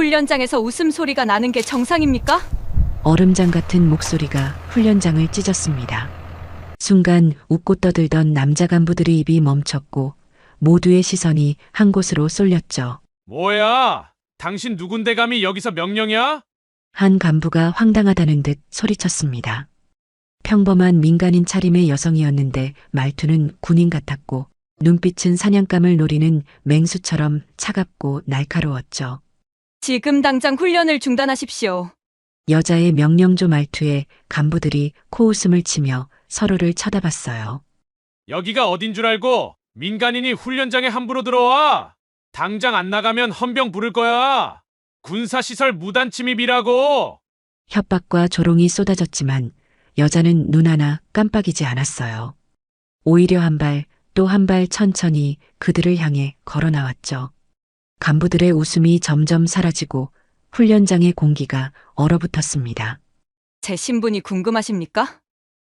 훈련장에서 웃음소리가 나는 게 정상입니까? 얼음장 같은 목소리가 훈련장을 찢었습니다. 순간 웃고 떠들던 남자 간부들의 입이 멈췄고 모두의 시선이 한 곳으로 쏠렸죠. 뭐야? 당신 누군데 감히 여기서 명령이야? 한 간부가 황당하다는 듯 소리쳤습니다. 평범한 민간인 차림의 여성이었는데 말투는 군인 같았고 눈빛은 사냥감을 노리는 맹수처럼 차갑고 날카로웠죠. 지금 당장 훈련을 중단하십시오. 여자의 명령조 말투에 간부들이 코웃음을 치며 서로를 쳐다봤어요. 여기가 어딘 줄 알고 민간인이 훈련장에 함부로 들어와? 당장 안 나가면 헌병 부를 거야. 군사시설 무단 침입이라고. 협박과 조롱이 쏟아졌지만 여자는 눈 하나 깜빡이지 않았어요. 오히려 한 발 또 한 발 천천히 그들을 향해 걸어 나왔죠. 간부들의 웃음이 점점 사라지고 훈련장의 공기가 얼어붙었습니다. 제 신분이 궁금하십니까?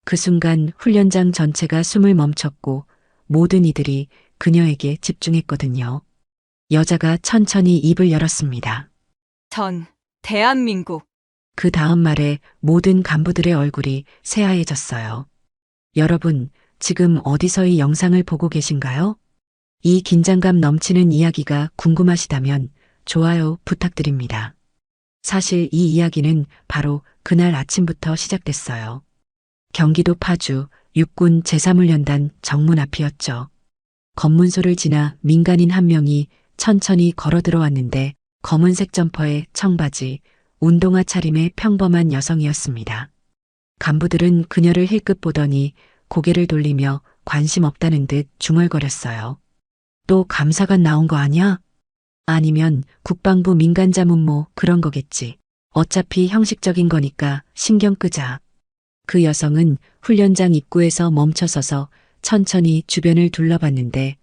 그 순간 훈련장 전체가 숨을 멈췄고 모든 이들이 그녀에게 집중했거든요. 여자가 천천히 입을 열었습니다. 전 대한민국 그 다음 말에 모든 간부들의 얼굴이 새하얘졌어요. 여러분, 지금 어디서 이 영상을 보고 계신가요? 이 긴장감 넘치는 이야기가 궁금하시다면 좋아요 부탁드립니다. 사실 이 이야기는 바로 그날 아침부터 시작됐어요. 경기도 파주 육군 제3훈련단 정문 앞이었죠. 검문소를 지나 민간인 한 명이 천천히 걸어 들어왔는데 검은색 점퍼에 청바지, 운동화 차림의 평범한 여성이었습니다. 간부들은 그녀를 힐끗 보더니 고개를 돌리며 관심 없다는 듯 중얼거렸어요. 또 감사관 나온 거 아니야? 아니면 국방부 민간자문모 그런 거겠지. 어차피 형식적인 거니까 신경 끄자. 그 여성은 훈련장 입구에서 멈춰서서 천천히 주변을 둘러봤는데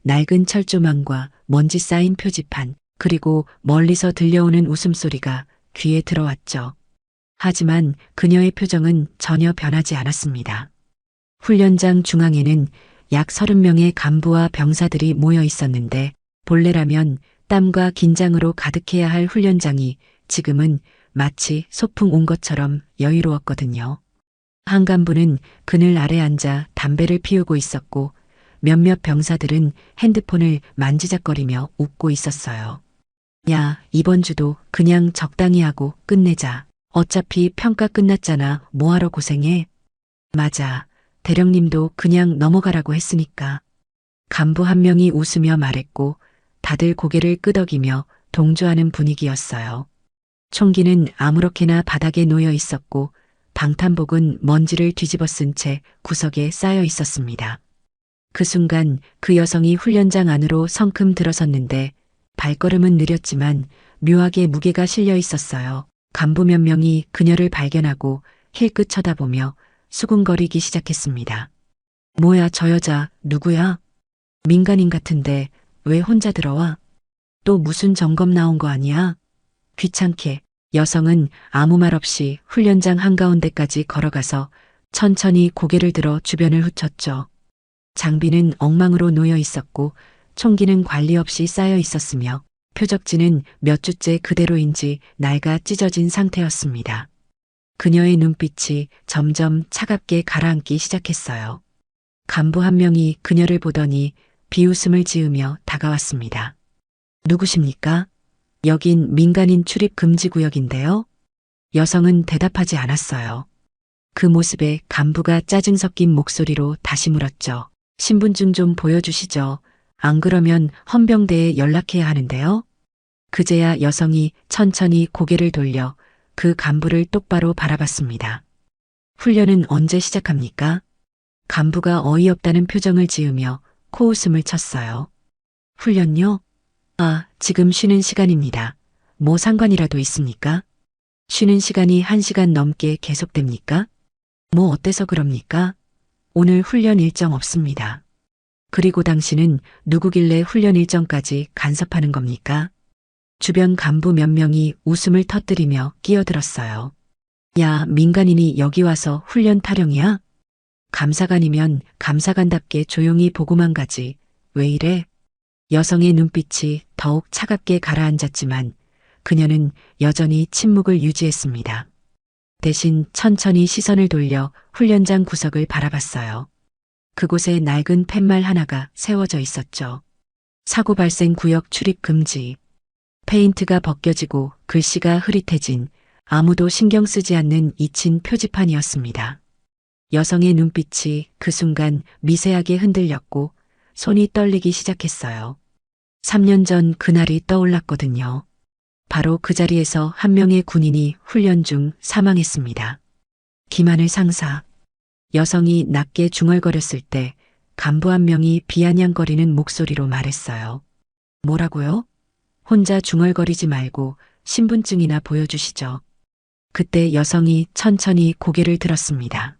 낡은 철조망과 먼지 쌓인 표지판 그리고 멀리서 들려오는 웃음소리가 귀에 들어왔죠. 하지만 그녀의 표정은 전혀 변하지 않았습니다. 훈련장 중앙에는 약 30명의 간부와 병사들이 모여 있었는데 본래라면 땀과 긴장으로 가득해야 할 훈련장이 지금은 마치 소풍 온 것처럼 여유로웠거든요. 한 간부는 그늘 아래 앉아 담배를 피우고 있었고 몇몇 병사들은 핸드폰을 만지작거리며 웃고 있었어요. 야, 이번 주도 그냥 적당히 하고 끝내자. 어차피 평가 끝났잖아. 뭐하러 고생해? 맞아. 대령님도 그냥 넘어가라고 했으니까. 간부 한 명이 웃으며 말했고 다들 고개를 끄덕이며 동조하는 분위기였어요. 총기는 아무렇게나 바닥에 놓여 있었고 방탄복은 먼지를 뒤집어 쓴 채 구석에 쌓여 있었습니다. 그 순간 그 여성이 훈련장 안으로 성큼 들어섰는데 발걸음은 느렸지만 묘하게 무게가 실려 있었어요. 간부 몇 명이 그녀를 발견하고 힐끗 쳐다보며 수군거리기 시작했습니다. 뭐야 저 여자 누구야? 민간인 같은데 왜 혼자 들어와? 또 무슨 점검 나온 거 아니야? 귀찮게 여성은 아무 말 없이 훈련장 한가운데까지 걸어가서 천천히 고개를 들어 주변을 훑었죠. 장비는 엉망으로 놓여 있었고 총기는 관리 없이 쌓여 있었으며 표적지는 몇 주째 그대로인지 낡아 찢어진 상태였습니다. 그녀의 눈빛이 점점 차갑게 가라앉기 시작했어요. 간부 한 명이 그녀를 보더니 비웃음을 지으며 다가왔습니다. 누구십니까? 여긴 민간인 출입 금지 구역인데요. 여성은 대답하지 않았어요. 그 모습에 간부가 짜증 섞인 목소리로 다시 물었죠. 신분증 좀 보여주시죠. 안 그러면 헌병대에 연락해야 하는데요. 그제야 여성이 천천히 고개를 돌려 그 간부를 똑바로 바라봤습니다. 훈련은 언제 시작합니까? 간부가 어이없다는 표정을 지으며 코웃음을 쳤어요. 훈련요? 아, 지금 쉬는 시간입니다. 뭐 상관이라도 있습니까? 쉬는 시간이 1시간 넘게 계속됩니까? 뭐 어때서 그럽니까? 오늘 훈련 일정 없습니다. 그리고 당신은 누구길래 훈련 일정까지 간섭하는 겁니까? 주변 간부 몇 명이 웃음을 터뜨리며 끼어들었어요. 야, 민간인이 여기 와서 훈련 타령이야? 감사관이면 감사관답게 조용히 보고만 가지. 왜 이래? 여성의 눈빛이 더욱 차갑게 가라앉았지만 그녀는 여전히 침묵을 유지했습니다. 대신 천천히 시선을 돌려 훈련장 구석을 바라봤어요. 그곳에 낡은 팻말 하나가 세워져 있었죠. 사고 발생 구역 출입 금지. 페인트가 벗겨지고 글씨가 흐릿해진 아무도 신경 쓰지 않는 잊힌 표지판이었습니다. 여성의 눈빛이 그 순간 미세하게 흔들렸고 손이 떨리기 시작했어요. 3년 전 그날이 떠올랐거든요. 바로 그 자리에서 한 명의 군인이 훈련 중 사망했습니다. 김하늘 상사. 여성이 낮게 중얼거렸을 때 간부 한 명이 비아냥거리는 목소리로 말했어요. 뭐라고요? 혼자 중얼거리지 말고 신분증이나 보여주시죠. 그때 여성이 천천히 고개를 들었습니다.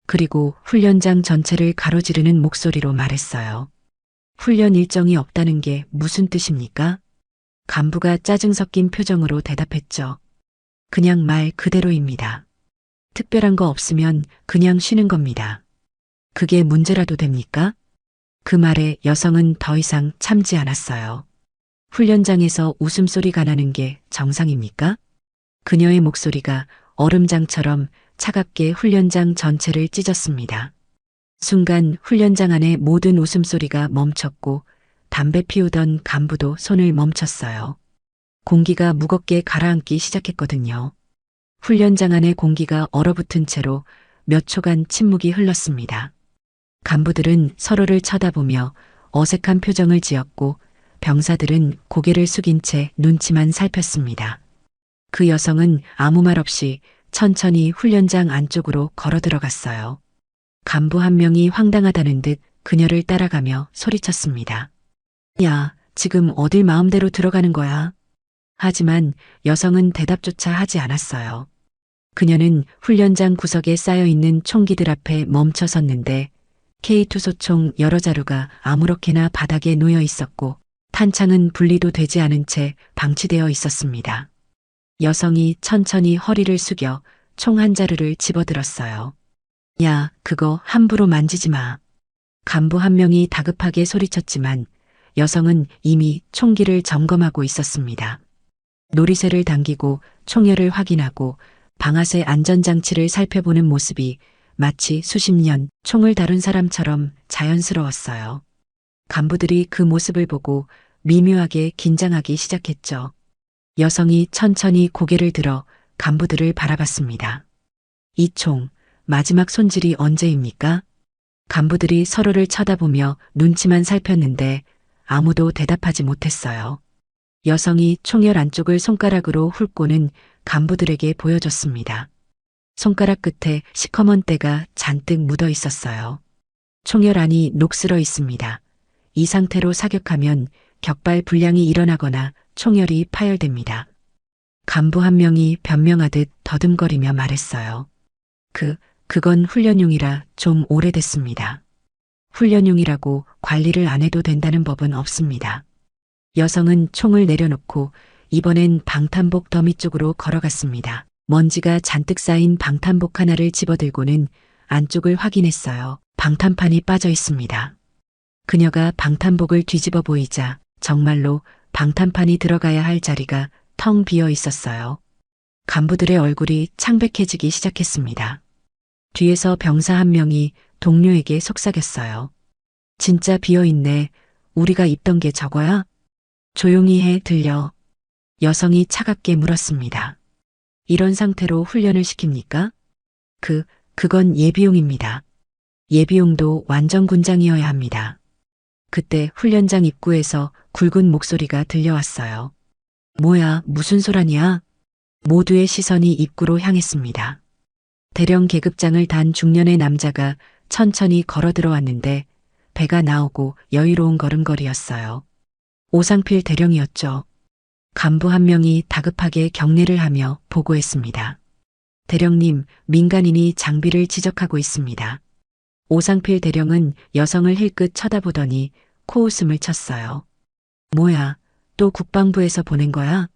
그리고 훈련장 전체를 가로지르는 목소리로 말했어요. 훈련 일정이 없다는 게 무슨 뜻입니까? 간부가 짜증 섞인 표정으로 대답했죠. 그냥 말 그대로입니다. 특별한 거 없으면 그냥 쉬는 겁니다. 그게 문제라도 됩니까? 그 말에 여성은 더 이상 참지 않았어요. 훈련장에서 웃음소리가 나는 게 정상입니까? 그녀의 목소리가 얼음장처럼 차갑게 훈련장 전체를 찢었습니다. 순간 훈련장 안의 모든 웃음소리가 멈췄고 담배 피우던 간부도 손을 멈췄어요. 공기가 무겁게 가라앉기 시작했거든요. 훈련장 안의 공기가 얼어붙은 채로 몇 초간 침묵이 흘렀습니다. 간부들은 서로를 쳐다보며 어색한 표정을 지었고 병사들은 고개를 숙인 채 눈치만 살폈습니다. 그 여성은 아무 말 없이 천천히 훈련장 안쪽으로 걸어 들어갔어요. 간부 한 명이 황당하다는 듯 그녀를 따라가며 소리쳤습니다. 야, 지금 어딜 마음대로 들어가는 거야? 하지만 여성은 대답조차 하지 않았어요. 그녀는 훈련장 구석에 쌓여있는 총기들 앞에 멈춰 섰는데 K2소총 여러 자루가 아무렇게나 바닥에 놓여 있었고 탄창은 분리도 되지 않은 채 방치되어 있었습니다. 여성이 천천히 허리를 숙여 총 한 자루를 집어들었어요. 야, 그거 함부로 만지지 마. 간부 한 명이 다급하게 소리쳤지만 여성은 이미 총기를 점검하고 있었습니다. 놀이쇠를 당기고 총열을 확인하고 방아쇠 안전장치를 살펴보는 모습이 마치 수십 년 총을 다룬 사람처럼 자연스러웠어요. 간부들이 그 모습을 보고 미묘하게 긴장하기 시작했죠. 여성이 천천히 고개를 들어 간부들을 바라봤습니다. 이 총, 마지막 손질이 언제입니까? 간부들이 서로를 쳐다보며 눈치만 살폈는데 아무도 대답하지 못했어요. 여성이 총열 안쪽을 손가락으로 훑고는 간부들에게 보여줬습니다. 손가락 끝에 시커먼 때가 잔뜩 묻어 있었어요. 총열 안이 녹슬어 있습니다. 이 상태로 사격하면 격발 불량이 일어나거나 총열이 파열됩니다. 간부 한 명이 변명하듯 더듬거리며 말했어요. 그건 훈련용이라 좀 오래됐습니다. 훈련용이라고 관리를 안 해도 된다는 법은 없습니다. 여성은 총을 내려놓고 이번엔 방탄복 더미 쪽으로 걸어갔습니다. 먼지가 잔뜩 쌓인 방탄복 하나를 집어들고는 안쪽을 확인했어요. 방탄판이 빠져 있습니다. 그녀가 방탄복을 뒤집어 보이자 정말로 방탄판이 들어가야 할 자리가 텅 비어 있었어요. 간부들의 얼굴이 창백해지기 시작했습니다. 뒤에서 병사 한 명이 동료에게 속삭였어요. 진짜 비어있네. 우리가 입던 게 저거야? 조용히 해, 들려. 여성이 차갑게 물었습니다. 이런 상태로 훈련을 시킵니까? 그건 예비용입니다. 예비용도 완전 군장이어야 합니다. 그때 훈련장 입구에서 굵은 목소리가 들려왔어요. 뭐야, 무슨 소란이야? 모두의 시선이 입구로 향했습니다. 대령 계급장을 단 중년의 남자가 천천히 걸어 들어왔는데 배가 나오고 여유로운 걸음걸이였어요. 오상필 대령이었죠. 간부 한 명이 다급하게 경례를 하며 보고했습니다. 대령님, 민간인이 장비를 지적하고 있습니다. 오상필 대령은 여성을 힐끗 쳐다보더니 코웃음을 쳤어요. 뭐야, 또 국방부에서 보낸 거야?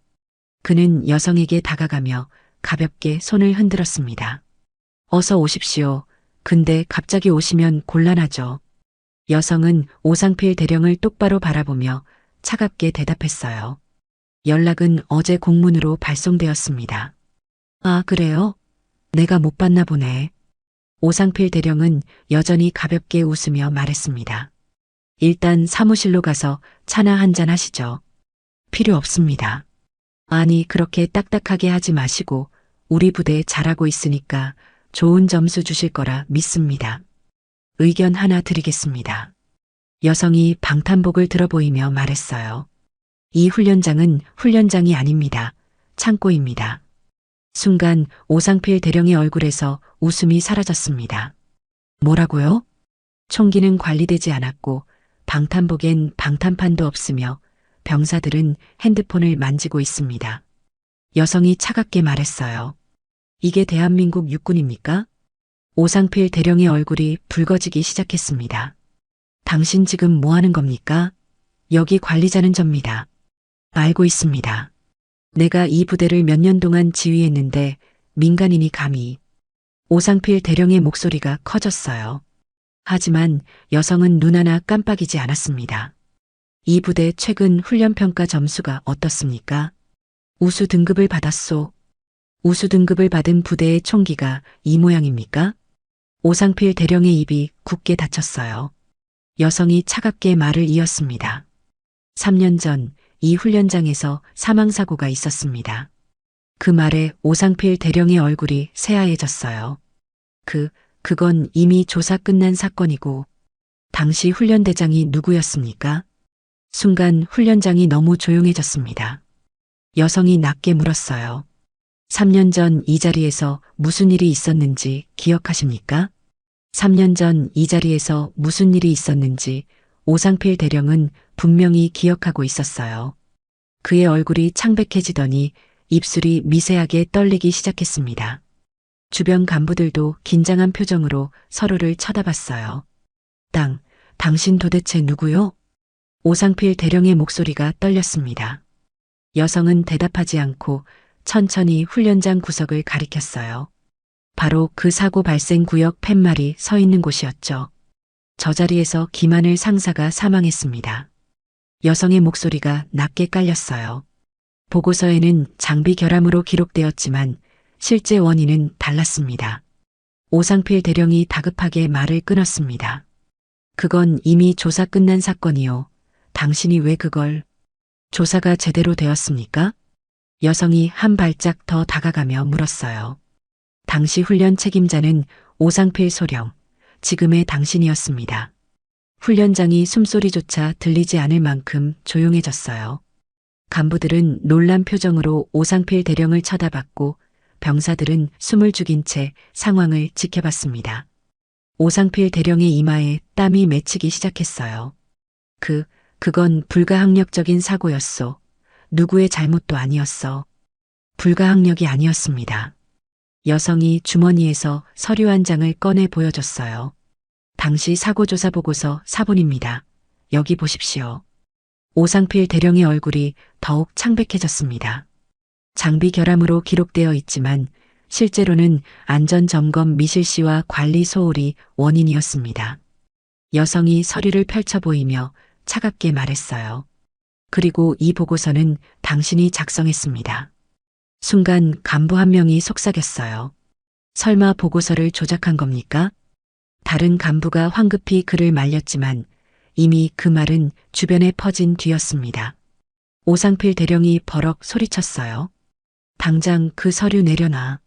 그는 여성에게 다가가며 가볍게 손을 흔들었습니다. 어서 오십시오. 근데 갑자기 오시면 곤란하죠. 여성은 오상필 대령을 똑바로 바라보며 차갑게 대답했어요. 연락은 어제 공문으로 발송되었습니다. 아, 그래요? 내가 못 봤나 보네. 오상필 대령은 여전히 가볍게 웃으며 말했습니다. 일단 사무실로 가서 차나 한잔 하시죠. 필요 없습니다. 아니, 그렇게 딱딱하게 하지 마시고 우리 부대 잘하고 있으니까 좋은 점수 주실 거라 믿습니다. 의견 하나 드리겠습니다. 여성이 방탄복을 들어보이며 말했어요. 이 훈련장은 훈련장이 아닙니다. 창고입니다. 순간 오상필 대령의 얼굴에서 웃음이 사라졌습니다. 뭐라고요? 총기는 관리되지 않았고 방탄복엔 방탄판도 없으며 병사들은 핸드폰을 만지고 있습니다. 여성이 차갑게 말했어요. 이게 대한민국 육군입니까? 오상필 대령의 얼굴이 붉어지기 시작했습니다. 당신 지금 뭐 하는 겁니까? 여기 관리자는 접니다. 알고 있습니다. 내가 이 부대를 몇 년 동안 지휘했는데 민간인이 감히. 오상필 대령의 목소리가 커졌어요. 하지만 여성은 눈 하나 깜빡이지 않았습니다. 이 부대 최근 훈련평가 점수가 어떻습니까? 우수 등급을 받았소. 우수 등급을 받은 부대의 총기가 이 모양입니까? 오상필 대령의 입이 굳게 닫혔어요. 여성이 차갑게 말을 이었습니다. 3년 전 이 훈련장에서 사망사고가 있었습니다. 그 말에 오상필 대령의 얼굴이 새하얘졌어요. 그건 이미 조사 끝난 사건이고, 당시 훈련대장이 누구였습니까? 순간 훈련장이 너무 조용해졌습니다. 여성이 낮게 물었어요. 3년 전 이 자리에서 무슨 일이 있었는지 기억하십니까? 3년 전 이 자리에서 무슨 일이 있었는지 오상필 대령은 분명히 기억하고 있었어요. 그의 얼굴이 창백해지더니 입술이 미세하게 떨리기 시작했습니다. 주변 간부들도 긴장한 표정으로 서로를 쳐다봤어요. 당신 도대체 누구요? 오상필 대령의 목소리가 떨렸습니다. 여성은 대답하지 않고 천천히 훈련장 구석을 가리켰어요. 바로 그 사고 발생 구역 팻말이 서 있는 곳이었죠. 저 자리에서 김하늘 상사가 사망했습니다. 여성의 목소리가 낮게 깔렸어요. 보고서에는 장비 결함으로 기록되었지만 실제 원인은 달랐습니다. 오상필 대령이 다급하게 말을 끊었습니다. 그건 이미 조사 끝난 사건이요. 당신이 왜 그걸... 조사가 제대로 되었습니까? 여성이 한 발짝 더 다가가며 물었어요. 당시 훈련 책임자는 오상필 소령, 지금의 당신이었습니다. 훈련장이 숨소리조차 들리지 않을 만큼 조용해졌어요. 간부들은 놀란 표정으로 오상필 대령을 쳐다봤고 병사들은 숨을 죽인 채 상황을 지켜봤습니다. 오상필 대령의 이마에 땀이 맺히기 시작했어요. 그건 불가항력적인 사고였소. 누구의 잘못도 아니었어. 불가항력이 아니었습니다. 여성이 주머니에서 서류 한 장을 꺼내 보여줬어요. 당시 사고조사 보고서 사본입니다. 여기 보십시오. 오상필 대령의 얼굴이 더욱 창백해졌습니다. 장비 결함으로 기록되어 있지만 실제로는 안전점검 미실시와 관리 소홀이 원인이었습니다. 여성이 서류를 펼쳐 보이며 차갑게 말했어요. 그리고 이 보고서는 당신이 작성했습니다. 순간 간부 한 명이 속삭였어요. 설마 보고서를 조작한 겁니까? 다른 간부가 황급히 그를 말렸지만 이미 그 말은 주변에 퍼진 뒤였습니다. 오상필 대령이 버럭 소리쳤어요. 당장 그 서류 내려놔.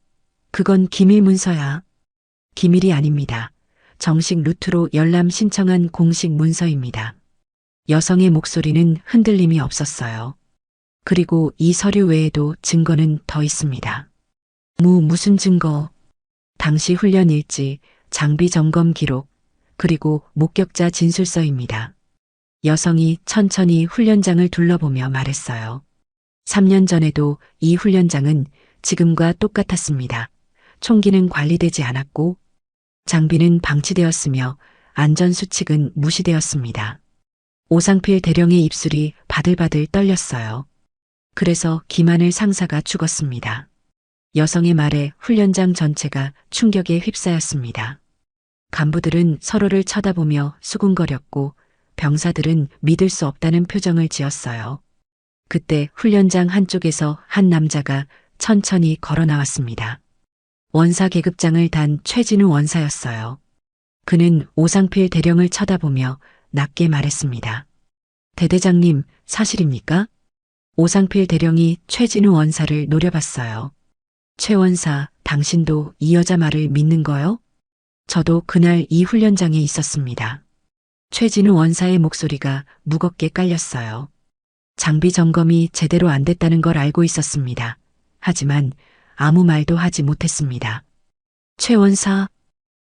그건 기밀 문서야. 기밀이 아닙니다. 정식 루트로 열람 신청한 공식 문서입니다. 여성의 목소리는 흔들림이 없었어요. 그리고 이 서류 외에도 증거는 더 있습니다. 무슨 증거? 당시 훈련 일지, 장비 점검 기록, 그리고 목격자 진술서입니다. 여성이 천천히 훈련장을 둘러보며 말했어요. 3년 전에도 이 훈련장은 지금과 똑같았습니다. 총기는 관리되지 않았고 장비는 방치되었으며 안전수칙은 무시되었습니다. 오상필 대령의 입술이 바들바들 떨렸어요. 그래서 김하늘 상사가 죽었습니다. 여성의 말에 훈련장 전체가 충격에 휩싸였습니다. 간부들은 서로를 쳐다보며 수군거렸고 병사들은 믿을 수 없다는 표정을 지었어요. 그때 훈련장 한쪽에서 한 남자가 천천히 걸어 나왔습니다. 원사 계급장을 단 최진우 원사였어요. 그는 오상필 대령을 쳐다보며 낮게 말했습니다. 대대장님, 사실입니까? 오상필 대령이 최진우 원사를 노려봤어요. 최 원사, 당신도 이 여자 말을 믿는 거요? 저도 그날 이 훈련장에 있었습니다. 최진우 원사의 목소리가 무겁게 깔렸어요. 장비 점검이 제대로 안 됐다는 걸 알고 있었습니다. 하지만 아무 말도 하지 못했습니다. 최 원사,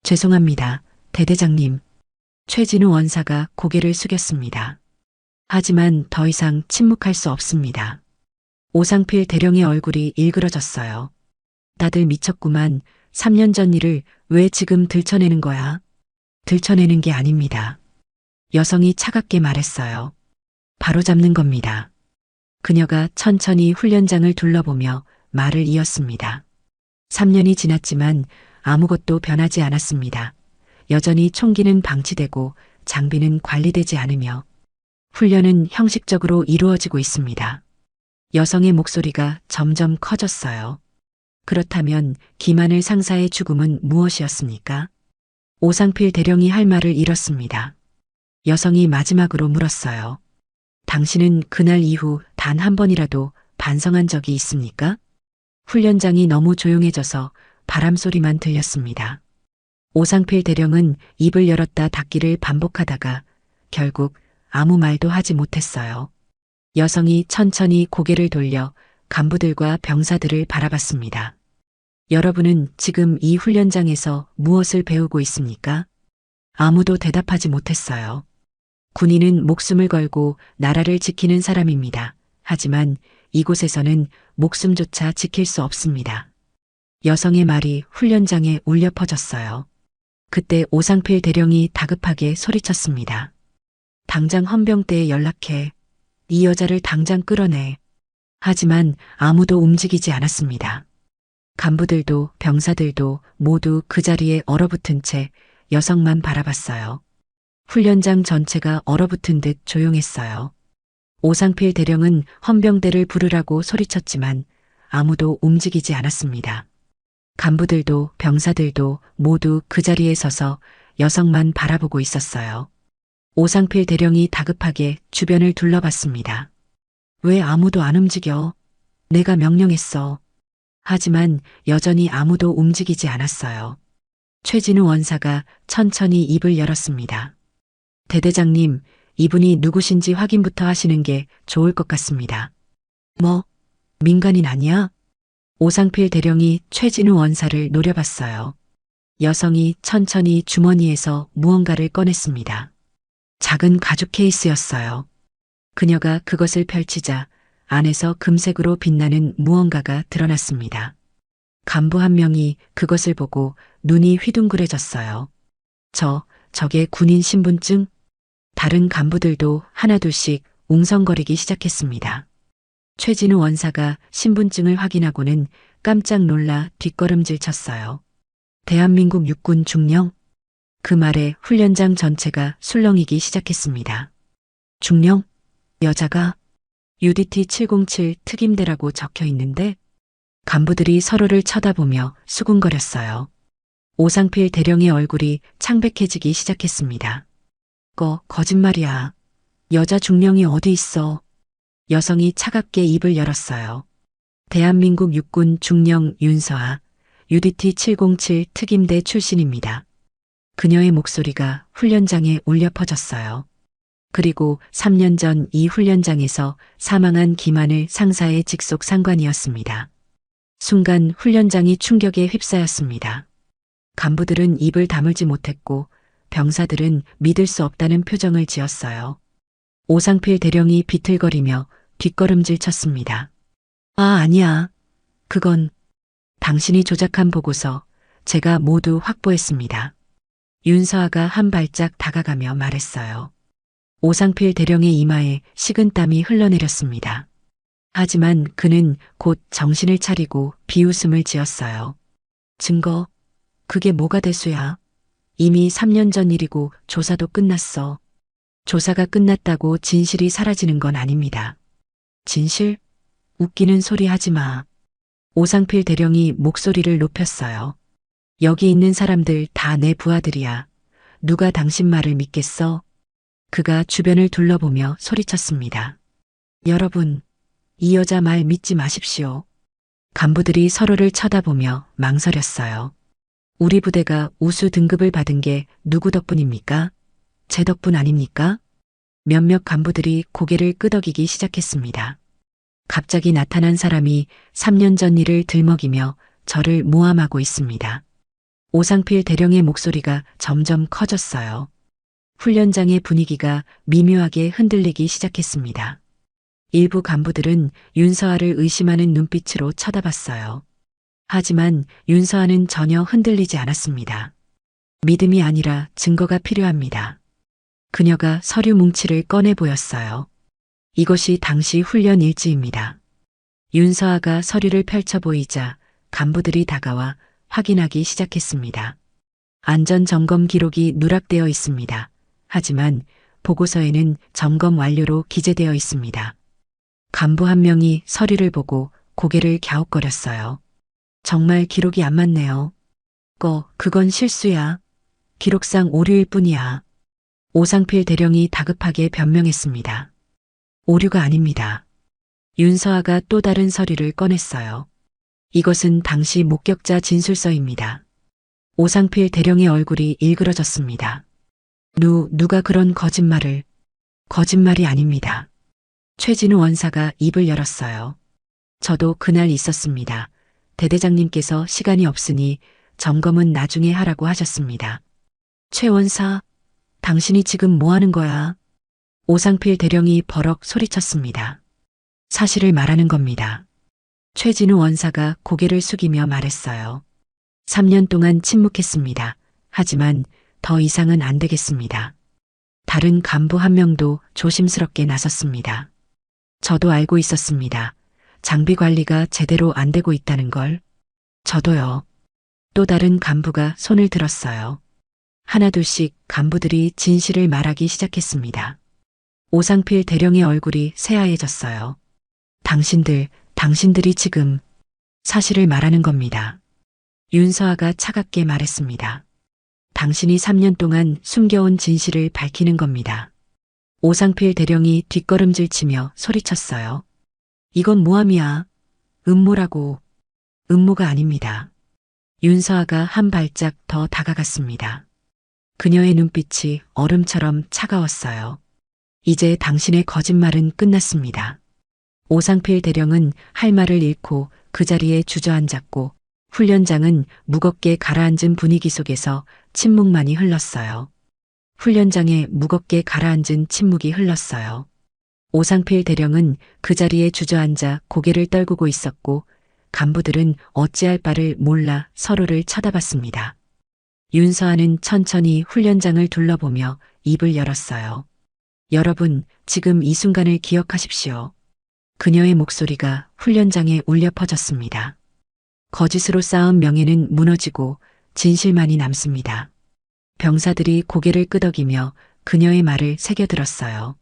죄송합니다. 대대장님. 최진우 원사가 고개를 숙였습니다. 하지만 더 이상 침묵할 수 없습니다. 오상필 대령의 얼굴이 일그러졌어요. 다들 미쳤구만. 3년 전 일을 왜 지금 들춰내는 거야? 들춰내는 게 아닙니다. 여성이 차갑게 말했어요. 바로 잡는 겁니다. 그녀가 천천히 훈련장을 둘러보며 말을 이었습니다. 3년이 지났지만 아무것도 변하지 않았습니다. 여전히 총기는 방치되고 장비는 관리되지 않으며 훈련은 형식적으로 이루어지고 있습니다. 여성의 목소리가 점점 커졌어요. 그렇다면 김하늘 상사의 죽음은 무엇이었습니까? 오상필 대령이 할 말을 잃었습니다. 여성이 마지막으로 물었어요. 당신은 그날 이후 단 한 번이라도 반성한 적이 있습니까? 훈련장이 너무 조용해져서 바람 소리만 들렸습니다. 오상필 대령은 입을 열었다 닫기를 반복하다가 결국 아무 말도 하지 못했어요. 여성이 천천히 고개를 돌려 간부들과 병사들을 바라봤습니다. 여러분은 지금 이 훈련장에서 무엇을 배우고 있습니까? 아무도 대답하지 못했어요. 군인은 목숨을 걸고 나라를 지키는 사람입니다. 하지만 이곳에서는 목숨조차 지킬 수 없습니다. 여성의 말이 훈련장에 울려 퍼졌어요. 그때 오상필 대령이 다급하게 소리쳤습니다. 당장 헌병대에 연락해. 이 여자를 당장 끌어내. 하지만 아무도 움직이지 않았습니다. 간부들도 병사들도 모두 그 자리에 얼어붙은 채 여성만 바라봤어요. 훈련장 전체가 얼어붙은 듯 조용했어요. 오상필 대령은 헌병대를 부르라고 소리쳤지만 아무도 움직이지 않았습니다. 간부들도 병사들도 모두 그 자리에 서서 여성만 바라보고 있었어요. 오상필 대령이 다급하게 주변을 둘러봤습니다. 왜 아무도 안 움직여? 내가 명령했어. 하지만 여전히 아무도 움직이지 않았어요. 최진우 원사가 천천히 입을 열었습니다. 대대장님, 이분이 누구신지 확인부터 하시는 게 좋을 것 같습니다. 뭐? 민간인 아니야? 오상필 대령이 최진우 원사를 노려봤어요. 여성이 천천히 주머니에서 무언가를 꺼냈습니다. 작은 가죽 케이스였어요. 그녀가 그것을 펼치자 안에서 금색으로 빛나는 무언가가 드러났습니다. 간부 한 명이 그것을 보고 눈이 휘둥그레졌어요. 저게 군인 신분증? 다른 간부들도 하나둘씩 웅성거리기 시작했습니다. 최진우 원사가 신분증을 확인하고는 깜짝 놀라 뒷걸음질 쳤어요. 대한민국 육군 중령? 그 말에 훈련장 전체가 술렁이기 시작했습니다. 중령? 여자가? UDT 707 특임대라고 적혀 있는데? 간부들이 서로를 쳐다보며 수군거렸어요. 오상필 대령의 얼굴이 창백해지기 시작했습니다. 거짓말이야. 여자 중령이 어디 있어? 여성이 차갑게 입을 열었어요. 대한민국 육군 중령 윤서아, UDT 707 특임대 출신입니다. 그녀의 목소리가 훈련장에 울려 퍼졌어요. 그리고 3년 전 이 훈련장에서 사망한 김하늘 상사의 직속 상관이었습니다. 순간 훈련장이 충격에 휩싸였습니다. 간부들은 입을 다물지 못했고 병사들은 믿을 수 없다는 표정을 지었어요. 오상필 대령이 비틀거리며 뒷걸음질 쳤습니다. 아니야. 그건 당신이 조작한 보고서 제가 모두 확보했습니다. 윤서아가 한 발짝 다가가며 말했어요. 오상필 대령의 이마에 식은땀이 흘러내렸습니다. 하지만 그는 곧 정신을 차리고 비웃음을 지었어요. 증거? 그게 뭐가 대수야? 이미 3년 전 일이고 조사도 끝났어. 조사가 끝났다고 진실이 사라지는 건 아닙니다. 진실? 웃기는 소리 하지 마. 오상필 대령이 목소리를 높였어요. 여기 있는 사람들 다 내 부하들이야. 누가 당신 말을 믿겠어? 그가 주변을 둘러보며 소리쳤습니다. 여러분, 이 여자 말 믿지 마십시오. 간부들이 서로를 쳐다보며 망설였어요. 우리 부대가 우수 등급을 받은 게 누구 덕분입니까? 제 덕분 아닙니까? 몇몇 간부들이 고개를 끄덕이기 시작했습니다. 갑자기 나타난 사람이 3년 전 일을 들먹이며 저를 모함하고 있습니다. 오상필 대령의 목소리가 점점 커졌어요. 훈련장의 분위기가 미묘하게 흔들리기 시작했습니다. 일부 간부들은 윤서아를 의심하는 눈빛으로 쳐다봤어요. 하지만 윤서아는 전혀 흔들리지 않았습니다. 믿음이 아니라 증거가 필요합니다. 그녀가 서류 뭉치를 꺼내 보였어요. 이것이 당시 훈련 일지입니다. 윤서아가 서류를 펼쳐 보이자 간부들이 다가와 확인하기 시작했습니다. 안전점검 기록이 누락되어 있습니다. 하지만 보고서에는 점검 완료로 기재되어 있습니다. 간부 한 명이 서류를 보고 고개를 갸웃거렸어요. 정말 기록이 안 맞네요. 그건 실수야. 기록상 오류일 뿐이야. 오상필 대령이 다급하게 변명했습니다. 오류가 아닙니다. 윤서아가 또 다른 서류를 꺼냈어요. 이것은 당시 목격자 진술서입니다. 오상필 대령의 얼굴이 일그러졌습니다. 누가 그런 거짓말을. 거짓말이 아닙니다. 최진우 원사가 입을 열었어요. 저도 그날 있었습니다. 대대장님께서 시간이 없으니 점검은 나중에 하라고 하셨습니다. 최 원사, 당신이 지금 뭐 하는 거야? 오상필 대령이 버럭 소리쳤습니다. 사실을 말하는 겁니다. 최진우 원사가 고개를 숙이며 말했어요. 3년 동안 침묵했습니다. 하지만 더 이상은 안 되겠습니다. 다른 간부 한 명도 조심스럽게 나섰습니다. 저도 알고 있었습니다. 장비 관리가 제대로 안 되고 있다는 걸. 저도요. 또 다른 간부가 손을 들었어요. 하나둘씩 간부들이 진실을 말하기 시작했습니다. 오상필 대령의 얼굴이 새하얘졌어요. 당신들이 지금 사실을 말하는 겁니다. 윤서아가 차갑게 말했습니다. 당신이 3년 동안 숨겨온 진실을 밝히는 겁니다. 오상필 대령이 뒷걸음질 치며 소리쳤어요. 이건 모함이야. 음모라고. 음모가 아닙니다. 윤서아가 한 발짝 더 다가갔습니다. 그녀의 눈빛이 얼음처럼 차가웠어요. 이제 당신의 거짓말은 끝났습니다. 오상필 대령은 할 말을 잃고 그 자리에 주저앉았고 훈련장은 무겁게 가라앉은 분위기 속에서 침묵만이 흘렀어요. 훈련장에 무겁게 가라앉은 침묵이 흘렀어요. 오상필 대령은 그 자리에 주저앉아 고개를 떨구고 있었고 간부들은 어찌할 바를 몰라 서로를 쳐다봤습니다. 윤서아는 천천히 훈련장을 둘러보며 입을 열었어요. 여러분, 지금 이 순간을 기억하십시오. 그녀의 목소리가 훈련장에 울려 퍼졌습니다. 거짓으로 쌓은 명예는 무너지고 진실만이 남습니다. 병사들이 고개를 끄덕이며 그녀의 말을 새겨들었어요.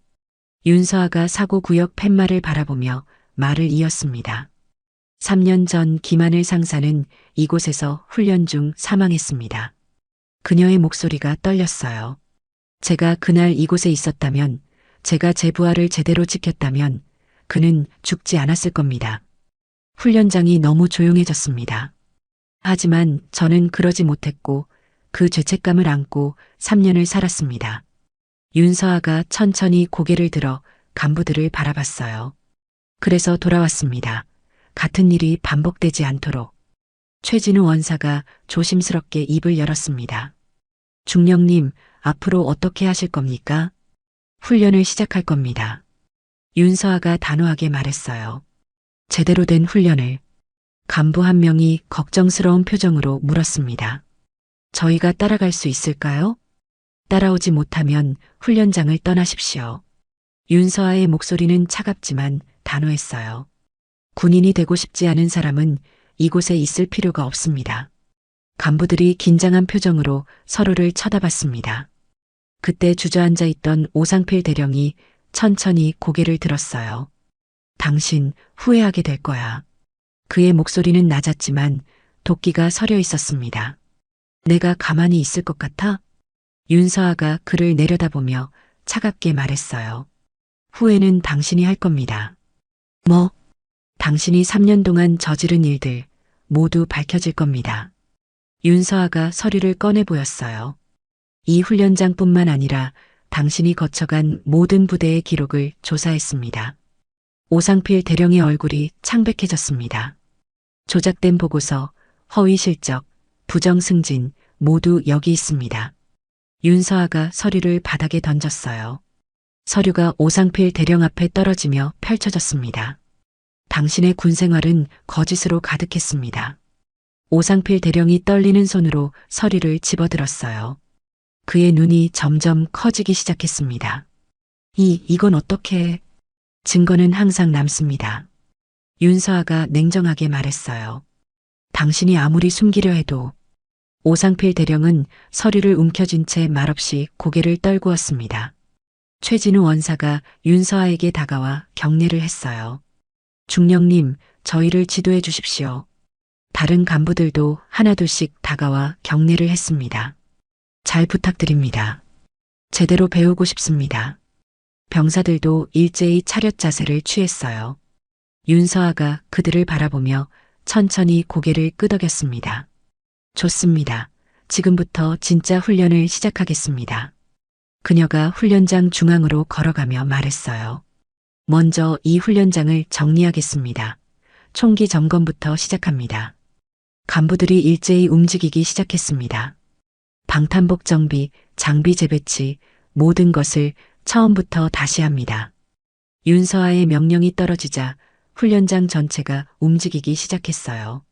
윤서아가 사고구역 팻말을 바라보며 말을 이었습니다. 3년 전 김하늘 상사는 이곳에서 훈련 중 사망했습니다. 그녀의 목소리가 떨렸어요. 제가 그날 이곳에 있었다면, 제가 제 부하를 제대로 지켰다면 그는 죽지 않았을 겁니다. 훈련장이 너무 조용해졌습니다. 하지만 저는 그러지 못했고 그 죄책감을 안고 3년을 살았습니다. 윤서아가 천천히 고개를 들어 간부들을 바라봤어요. 그래서 돌아왔습니다. 같은 일이 반복되지 않도록. 최진우 원사가 조심스럽게 입을 열었습니다. 중령님, 앞으로 어떻게 하실 겁니까? 훈련을 시작할 겁니다. 윤서아가 단호하게 말했어요. 제대로 된 훈련을. 간부 한 명이 걱정스러운 표정으로 물었습니다. 저희가 따라갈 수 있을까요? 따라오지 못하면 훈련장을 떠나십시오. 윤서아의 목소리는 차갑지만 단호했어요. 군인이 되고 싶지 않은 사람은 이곳에 있을 필요가 없습니다. 간부들이 긴장한 표정으로 서로를 쳐다봤습니다. 그때 주저앉아 있던 오상필 대령이 천천히 고개를 들었어요. 당신 후회하게 될 거야. 그의 목소리는 낮았지만 도끼가 서려 있었습니다. 내가 가만히 있을 것 같아? 윤서아가 그를 내려다보며 차갑게 말했어요. 후회는 당신이 할 겁니다. 뭐? 당신이 3년 동안 저지른 일들 모두 밝혀질 겁니다. 윤서아가 서류를 꺼내 보였어요. 이 훈련장뿐만 아니라 당신이 거쳐간 모든 부대의 기록을 조사했습니다. 오상필 대령의 얼굴이 창백해졌습니다. 조작된 보고서, 허위 실적, 부정 승진 모두 여기 있습니다. 윤서아가 서류를 바닥에 던졌어요. 서류가 오상필 대령 앞에 떨어지며 펼쳐졌습니다. 당신의 군 생활은 거짓으로 가득했습니다. 오상필 대령이 떨리는 손으로 서류를 집어들었어요. 그의 눈이 점점 커지기 시작했습니다. 이건 어떻게? 증거는 항상 남습니다. 윤서아가 냉정하게 말했어요. 당신이 아무리 숨기려 해도. 오상필 대령은 서류를 움켜쥔 채 말없이 고개를 떨구었습니다. 최진우 원사가 윤서아에게 다가와 격려를 했어요. 중령님, 저희를 지도해 주십시오. 다른 간부들도 하나둘씩 다가와 격려를 했습니다. 잘 부탁드립니다. 제대로 배우고 싶습니다. 병사들도 일제히 차렷 자세를 취했어요. 윤서아가 그들을 바라보며 천천히 고개를 끄덕였습니다. 좋습니다. 지금부터 진짜 훈련을 시작하겠습니다. 그녀가 훈련장 중앙으로 걸어가며 말했어요. 먼저 이 훈련장을 정리하겠습니다. 총기 점검부터 시작합니다. 간부들이 일제히 움직이기 시작했습니다. 방탄복 정비, 장비 재배치, 모든 것을 처음부터 다시 합니다. 윤서아의 명령이 떨어지자 훈련장 전체가 움직이기 시작했어요.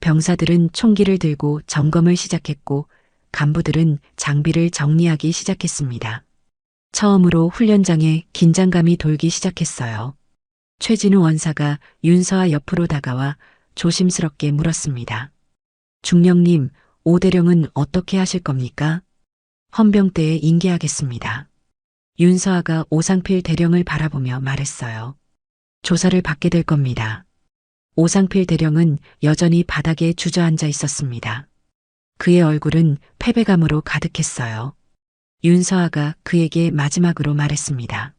병사들은 총기를 들고 점검을 시작했고 간부들은 장비를 정리하기 시작했습니다. 처음으로 훈련장에 긴장감이 돌기 시작했어요. 최진우 원사가 윤서아 옆으로 다가와 조심스럽게 물었습니다. 중령님, 오대령은 어떻게 하실 겁니까? 헌병대에 인계하겠습니다. 윤서아가 오상필 대령을 바라보며 말했어요. 조사를 받게 될 겁니다. 오상필 대령은 여전히 바닥에 주저앉아 있었습니다. 그의 얼굴은 패배감으로 가득했어요. 윤서아가 그에게 마지막으로 말했습니다.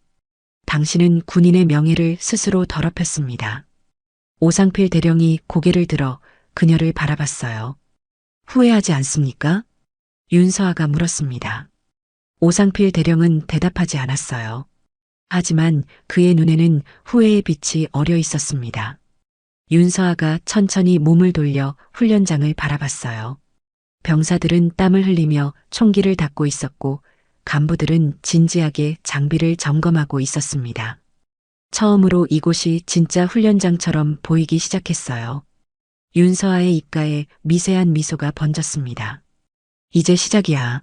당신은 군인의 명예를 스스로 더럽혔습니다. 오상필 대령이 고개를 들어 그녀를 바라봤어요. 후회하지 않습니까? 윤서아가 물었습니다. 오상필 대령은 대답하지 않았어요. 하지만 그의 눈에는 후회의 빛이 어려 있었습니다. 윤서아가 천천히 몸을 돌려 훈련장을 바라봤어요. 병사들은 땀을 흘리며 총기를 닫고 있었고 간부들은 진지하게 장비를 점검하고 있었습니다. 처음으로 이곳이 진짜 훈련장처럼 보이기 시작했어요. 윤서아의 입가에 미세한 미소가 번졌습니다. 이제 시작이야.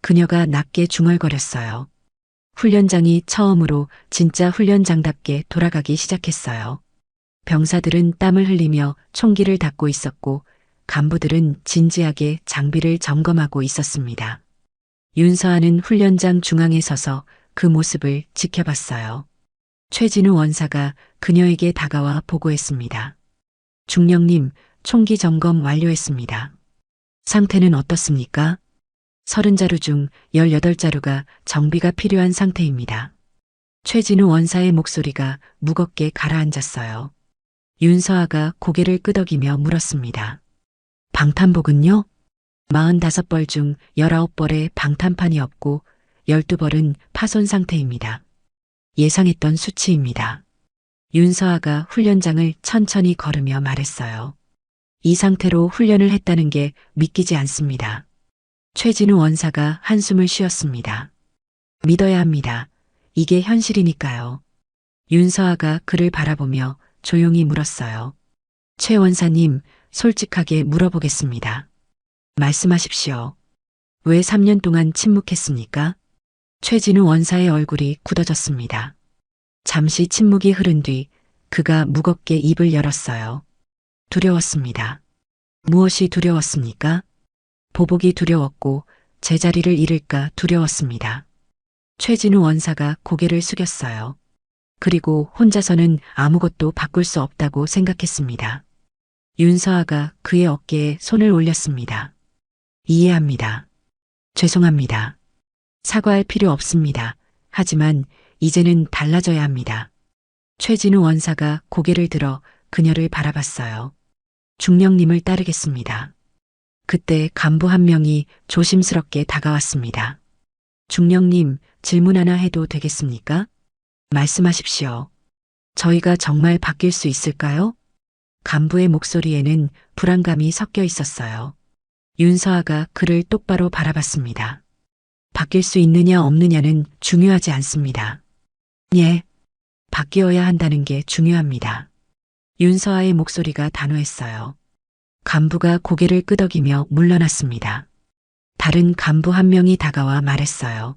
그녀가 낮게 중얼거렸어요. 훈련장이 처음으로 진짜 훈련장답게 돌아가기 시작했어요. 병사들은 땀을 흘리며 총기를 닫고 있었고 간부들은 진지하게 장비를 점검하고 있었습니다. 윤서아는 훈련장 중앙에 서서 그 모습을 지켜봤어요. 최진우 원사가 그녀에게 다가와 보고했습니다. 중령님, 총기 점검 완료했습니다. 상태는 어떻습니까? 30자루 중 18자루가 정비가 필요한 상태입니다. 최진우 원사의 목소리가 무겁게 가라앉았어요. 윤서아가 고개를 끄덕이며 물었습니다. 방탄복은요? 45벌 중 19벌에 방탄판이 없고 12벌은 파손 상태입니다. 예상했던 수치입니다. 윤서아가 훈련장을 천천히 걸으며 말했어요. 이 상태로 훈련을 했다는 게 믿기지 않습니다. 최진우 원사가 한숨을 쉬었습니다. 믿어야 합니다. 이게 현실이니까요. 윤서아가 그를 바라보며 조용히 물었어요. 최 원사님, 솔직하게 물어보겠습니다. 말씀하십시오. 왜 3년 동안 침묵했습니까? 최진우 원사의 얼굴이 굳어졌습니다. 잠시 침묵이 흐른 뒤 그가 무겁게 입을 열었어요. 두려웠습니다. 무엇이 두려웠습니까? 보복이 두려웠고 제자리를 잃을까 두려웠습니다. 최진우 원사가 고개를 숙였어요. 그리고 혼자서는 아무것도 바꿀 수 없다고 생각했습니다. 윤서아가 그의 어깨에 손을 올렸습니다. 이해합니다. 죄송합니다. 사과할 필요 없습니다. 하지만 이제는 달라져야 합니다. 최진우 원사가 고개를 들어 그녀를 바라봤어요. 중령님을 따르겠습니다. 그때 간부 한 명이 조심스럽게 다가왔습니다. 중령님, 질문 하나 해도 되겠습니까? 말씀하십시오. 저희가 정말 바뀔 수 있을까요? 간부의 목소리에는 불안감이 섞여 있었어요. 윤서아가 그를 똑바로 바라봤습니다. 바뀔 수 있느냐 없느냐는 중요하지 않습니다. 예, 바뀌어야 한다는 게 중요합니다. 윤서아의 목소리가 단호했어요. 간부가 고개를 끄덕이며 물러났습니다. 다른 간부 한 명이 다가와 말했어요.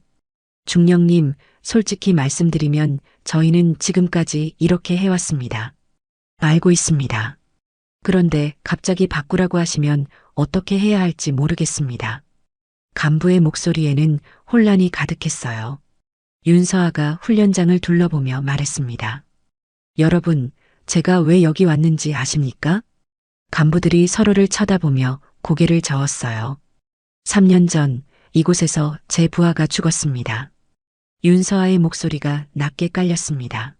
중령님, 솔직히 말씀드리면 저희는 지금까지 이렇게 해왔습니다. 알고 있습니다. 그런데 갑자기 바꾸라고 하시면 어떻게 해야 할지 모르겠습니다. 간부의 목소리에는 혼란이 가득했어요. 윤서아가 훈련장을 둘러보며 말했습니다. 여러분, 제가 왜 여기 왔는지 아십니까? 간부들이 서로를 쳐다보며 고개를 저었어요. 3년 전 이곳에서 제 부하가 죽었습니다. 윤서아의 목소리가 낮게 깔렸습니다.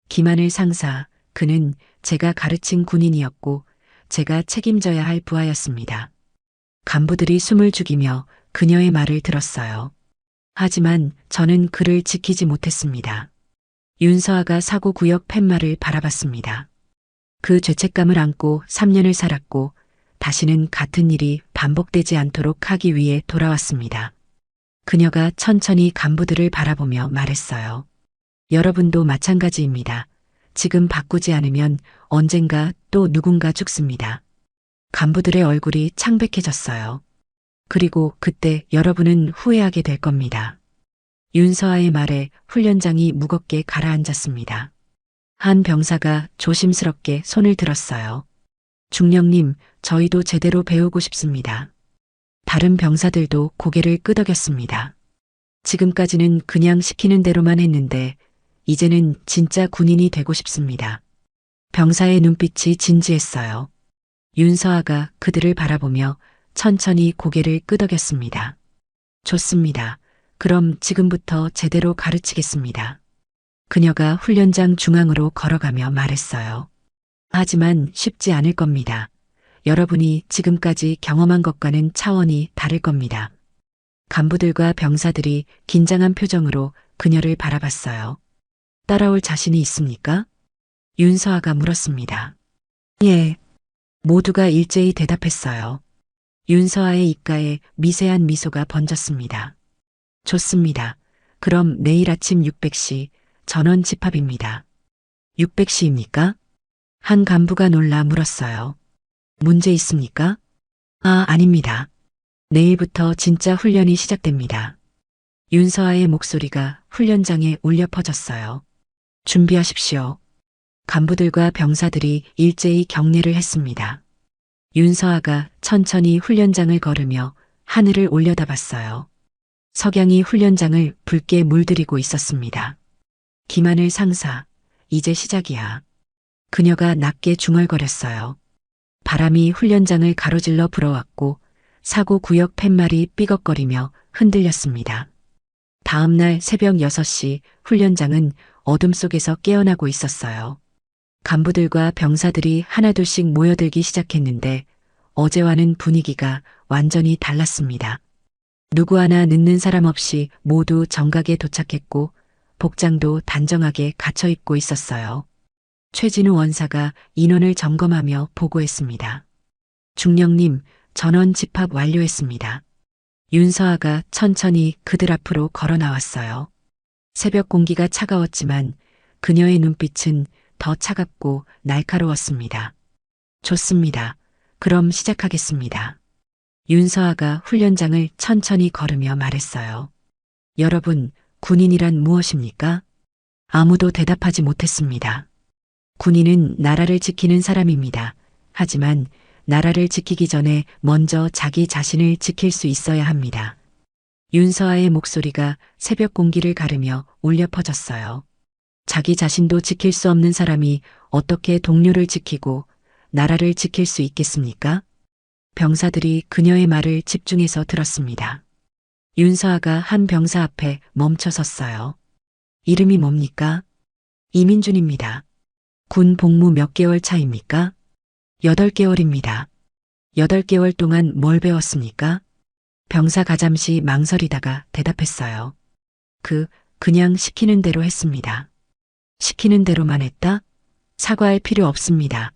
김하늘 상사, 그는 제가 가르친 군인이었고 제가 책임져야 할 부하였습니다. 간부들이 숨을 죽이며 그녀의 말을 들었어요. 하지만 저는 그를 지키지 못했습니다. 윤서아가 사고구역 팻말을 바라봤습니다. 그 죄책감을 안고 3년을 살았고 다시는 같은 일이 반복되지 않도록 하기 위해 돌아왔습니다. 그녀가 천천히 간부들을 바라보며 말했어요. 여러분도 마찬가지입니다. 지금 바꾸지 않으면 언젠가 또 누군가 죽습니다. 간부들의 얼굴이 창백해졌어요. 그리고 그때 여러분은 후회하게 될 겁니다. 윤서아의 말에 훈련장이 무겁게 가라앉았습니다. 한 병사가 조심스럽게 손을 들었어요. 중령님, 저희도 제대로 배우고 싶습니다. 다른 병사들도 고개를 끄덕였습니다. 지금까지는 그냥 시키는 대로만 했는데 이제는 진짜 군인이 되고 싶습니다. 병사의 눈빛이 진지했어요. 윤서아가 그들을 바라보며 천천히 고개를 끄덕였습니다. 좋습니다. 그럼 지금부터 제대로 가르치겠습니다. 그녀가 훈련장 중앙으로 걸어가며 말했어요. 하지만 쉽지 않을 겁니다. 여러분이 지금까지 경험한 것과는 차원이 다를 겁니다. 간부들과 병사들이 긴장한 표정으로 그녀를 바라봤어요. 따라올 자신이 있습니까? 윤서아가 물었습니다. 예. 모두가 일제히 대답했어요. 윤서아의 입가에 미세한 미소가 번졌습니다. 좋습니다. 그럼 내일 아침 600시 전원 집합입니다. 600시입니까? 한 간부가 놀라 물었어요. 문제 있습니까? 아닙니다. 내일부터 진짜 훈련이 시작됩니다. 윤서아의 목소리가 훈련장에 울려 퍼졌어요. 준비하십시오. 간부들과 병사들이 일제히 경례를 했습니다. 윤서아가 천천히 훈련장을 걸으며 하늘을 올려다봤어요. 석양이 훈련장을 붉게 물들이고 있었습니다. 김하늘 상사, 이제 시작이야. 그녀가 낮게 중얼거렸어요. 바람이 훈련장을 가로질러 불어왔고 사고구역 팻말이 삐걱거리며 흔들렸습니다. 다음 날 새벽 6시 훈련장은 어둠 속에서 깨어나고 있었어요. 간부들과 병사들이 하나둘씩 모여들기 시작했는데 어제와는 분위기가 완전히 달랐습니다. 누구 하나 늦는 사람 없이 모두 정각에 도착했고 복장도 단정하게 갖춰 입고 있었어요. 최진우 원사가 인원을 점검하며 보고했습니다. 중령님, 전원 집합 완료했습니다. 윤서아가 천천히 그들 앞으로 걸어 나왔어요. 새벽 공기가 차가웠지만 그녀의 눈빛은 더 차갑고 날카로웠습니다. 좋습니다. 그럼 시작하겠습니다. 윤서아가 훈련장을 천천히 걸으며 말했어요. 여러분, 군인이란 무엇입니까? 아무도 대답하지 못했습니다. 군인은 나라를 지키는 사람입니다. 하지만 나라를 지키기 전에 먼저 자기 자신을 지킬 수 있어야 합니다. 윤서아의 목소리가 새벽 공기를 가르며 울려 퍼졌어요. 자기 자신도 지킬 수 없는 사람이 어떻게 동료를 지키고 나라를 지킬 수 있겠습니까? 병사들이 그녀의 말을 집중해서 들었습니다. 윤서아가 한 병사 앞에 멈춰 섰어요. 이름이 뭡니까? 이민준입니다. 군 복무 몇 개월 차입니까? 8개월입니다. 8개월 동안 뭘 배웠습니까? 병사가 잠시 망설이다가 대답했어요. 그냥 시키는 대로 했습니다. 시키는 대로만 했다? 사과할 필요 없습니다.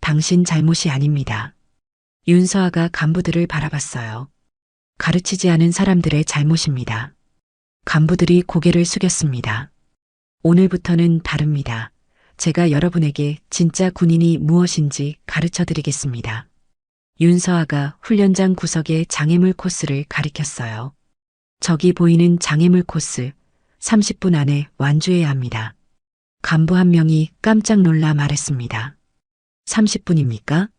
당신 잘못이 아닙니다. 윤서아가 간부들을 바라봤어요. 가르치지 않은 사람들의 잘못입니다. 간부들이 고개를 숙였습니다. 오늘부터는 다릅니다. 제가 여러분에게 진짜 군인이 무엇인지 가르쳐 드리겠습니다. 윤서아가 훈련장 구석의 장애물 코스를 가리켰어요. 저기 보이는 장애물 코스, 30분 안에 완주해야 합니다. 간부 한 명이 깜짝 놀라 말했습니다. 30분입니까?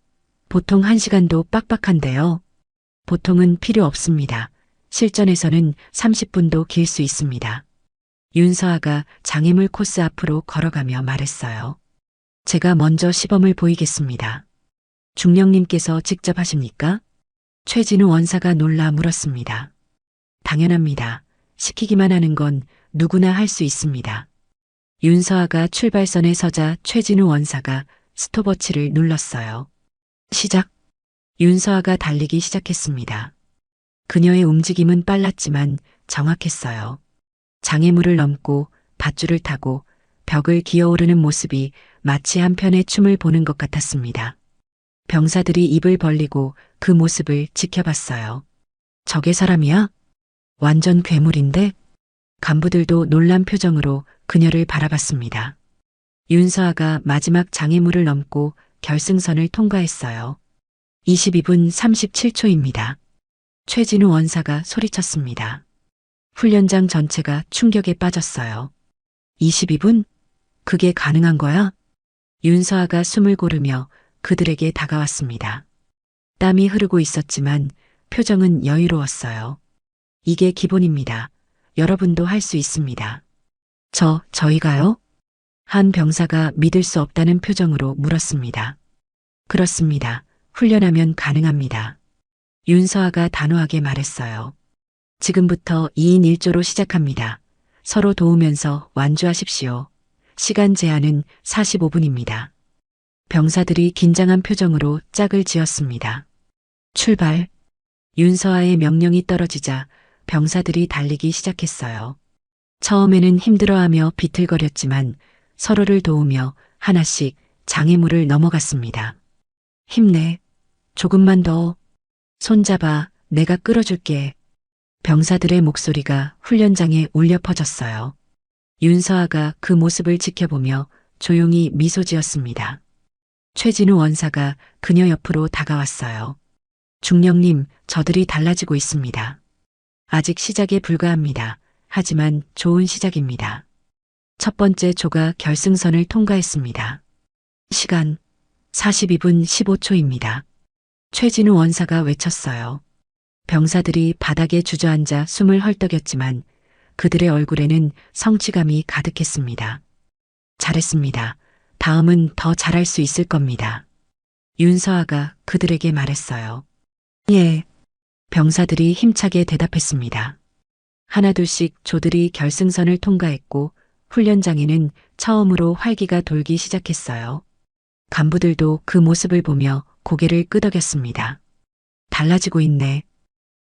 보통 1시간도 빡빡한데요. 보통은 필요 없습니다. 실전에서는 30분도 길 수 있습니다. 윤서아가 장애물 코스 앞으로 걸어가며 말했어요. 제가 먼저 시범을 보이겠습니다. 중령님께서 직접 하십니까? 최진우 원사가 놀라 물었습니다. 당연합니다. 시키기만 하는 건 누구나 할 수 있습니다. 윤서아가 출발선에 서자 최진우 원사가 스톱워치를 눌렀어요. 시작. 윤서아가 달리기 시작했습니다. 그녀의 움직임은 빨랐지만 정확했어요. 장애물을 넘고 밧줄을 타고 벽을 기어오르는 모습이 마치 한 편의 춤을 보는 것 같았습니다. 병사들이 입을 벌리고 그 모습을 지켜봤어요. 저게 사람이야? 완전 괴물인데? 간부들도 놀란 표정으로 그녀를 바라봤습니다. 윤서아가 마지막 장애물을 넘고 결승선을 통과했어요. 22분 37초입니다. 최진우 원사가 소리쳤습니다. 훈련장 전체가 충격에 빠졌어요. 22분? 그게 가능한 거야? 윤서아가 숨을 고르며 그들에게 다가왔습니다. 땀이 흐르고 있었지만 표정은 여유로웠어요. 이게 기본입니다. 여러분도 할 수 있습니다. 저희가요? 한 병사가 믿을 수 없다는 표정으로 물었습니다. 그렇습니다. 훈련하면 가능합니다. 윤서아가 단호하게 말했어요. 지금부터 2인 1조로 시작합니다. 서로 도우면서 완주하십시오. 시간 제한은 45분입니다. 병사들이 긴장한 표정으로 짝을 지었습니다. 출발. 윤서아의 명령이 떨어지자 병사들이 달리기 시작했어요. 처음에는 힘들어하며 비틀거렸지만 서로를 도우며 하나씩 장애물을 넘어갔습니다. 힘내. 조금만 더. 손잡아. 내가 끌어줄게. 병사들의 목소리가 훈련장에 울려 퍼졌어요. 윤서아가 그 모습을 지켜보며 조용히 미소 지었습니다. 최진우 원사가 그녀 옆으로 다가왔어요. 중령님, 저들이 달라지고 있습니다. 아직 시작에 불과합니다. 하지만 좋은 시작입니다. 첫 번째 조가 결승선을 통과했습니다. 시간 42분 15초입니다. 최진우 원사가 외쳤어요. 병사들이 바닥에 주저앉아 숨을 헐떡였지만 그들의 얼굴에는 성취감이 가득했습니다. 잘했습니다. 다음은 더 잘할 수 있을 겁니다. 윤서아가 그들에게 말했어요. 예. 병사들이 힘차게 대답했습니다. 하나둘씩 조들이 결승선을 통과했고 훈련장에는 처음으로 활기가 돌기 시작했어요. 간부들도 그 모습을 보며 고개를 끄덕였습니다. 달라지고 있네.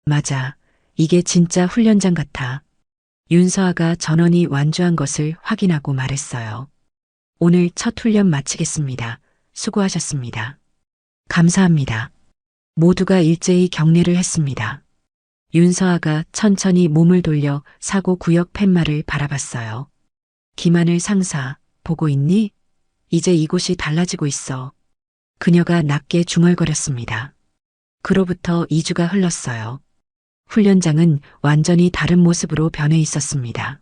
맞아. 이게 진짜 훈련장 같아. 윤서아가 전원이 완주한 것을 확인하고 말했어요. 오늘 첫 훈련 마치겠습니다. 수고하셨습니다. 감사합니다. 모두가 일제히 경례를 했습니다. 윤서아가 천천히 몸을 돌려 사고 구역 팻말을 바라봤어요. 김하늘 상사, 보고 있니? 이제 이곳이 달라지고 있어. 그녀가 낮게 중얼거렸습니다. 그로부터 2주가 흘렀어요. 훈련장은 완전히 다른 모습으로 변해 있었습니다.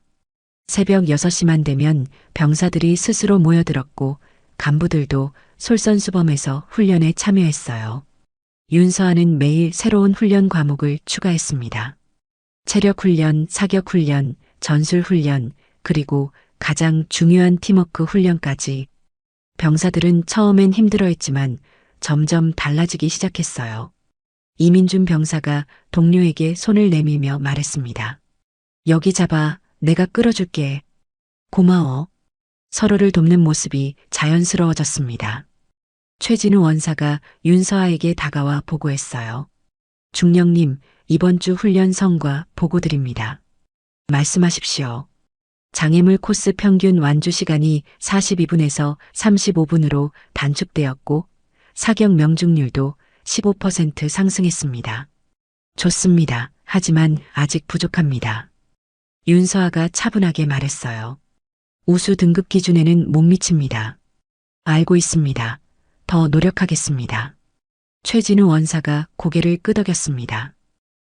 새벽 6시만 되면 병사들이 스스로 모여들었고 간부들도 솔선수범해서 훈련에 참여했어요. 윤서아는 매일 새로운 훈련 과목을 추가했습니다. 체력훈련, 사격훈련, 전술훈련, 그리고 가장 중요한 팀워크 훈련까지. 병사들은 처음엔 힘들어했지만 점점 달라지기 시작했어요. 이민준 병사가 동료에게 손을 내밀며 말했습니다. 여기 잡아, 내가 끌어줄게. 고마워. 서로를 돕는 모습이 자연스러워졌습니다. 최진우 원사가 윤서아에게 다가와 보고했어요. 중령님, 이번 주 훈련 성과 보고 드립니다. 말씀하십시오. 장애물 코스 평균 완주 시간이 42분에서 35분으로 단축되었고 사격 명중률도 15% 상승했습니다. 좋습니다. 하지만 아직 부족합니다. 윤서아가 차분하게 말했어요. 우수 등급 기준에는 못 미칩니다. 알고 있습니다. 더 노력하겠습니다. 최진우 원사가 고개를 끄덕였습니다.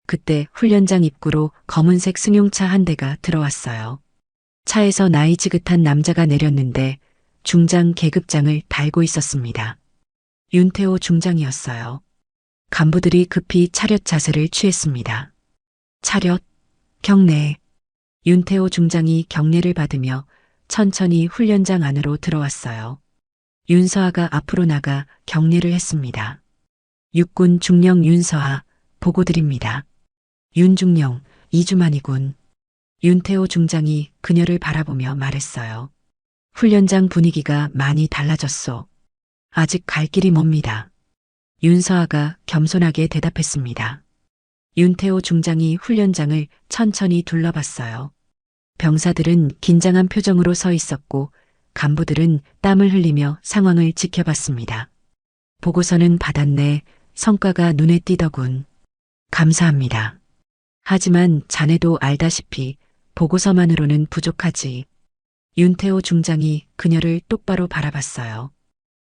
그때 훈련장 입구로 검은색 승용차 한 대가 들어왔어요. 차에서 나이 지긋한 남자가 내렸는데 중장 계급장을 달고 있었습니다. 윤태호 중장이었어요. 간부들이 급히 차렷 자세를 취했습니다. 차렷, 경례. 윤태호 중장이 경례를 받으며 천천히 훈련장 안으로 들어왔어요. 윤서아가 앞으로 나가 경례를 했습니다. 육군 중령 윤서아, 보고 드립니다. 윤중령, 2주 만이군. 윤태호 중장이 그녀를 바라보며 말했어요. 훈련장 분위기가 많이 달라졌소. 아직 갈 길이 멉니다. 윤서아가 겸손하게 대답했습니다. 윤태호 중장이 훈련장을 천천히 둘러봤어요. 병사들은 긴장한 표정으로 서 있었고 간부들은 땀을 흘리며 상황을 지켜봤습니다. 보고서는 받았네. 성과가 눈에 띄더군. 감사합니다. 하지만 자네도 알다시피 보고서만으로는 부족하지. 윤태호 중장이 그녀를 똑바로 바라봤어요.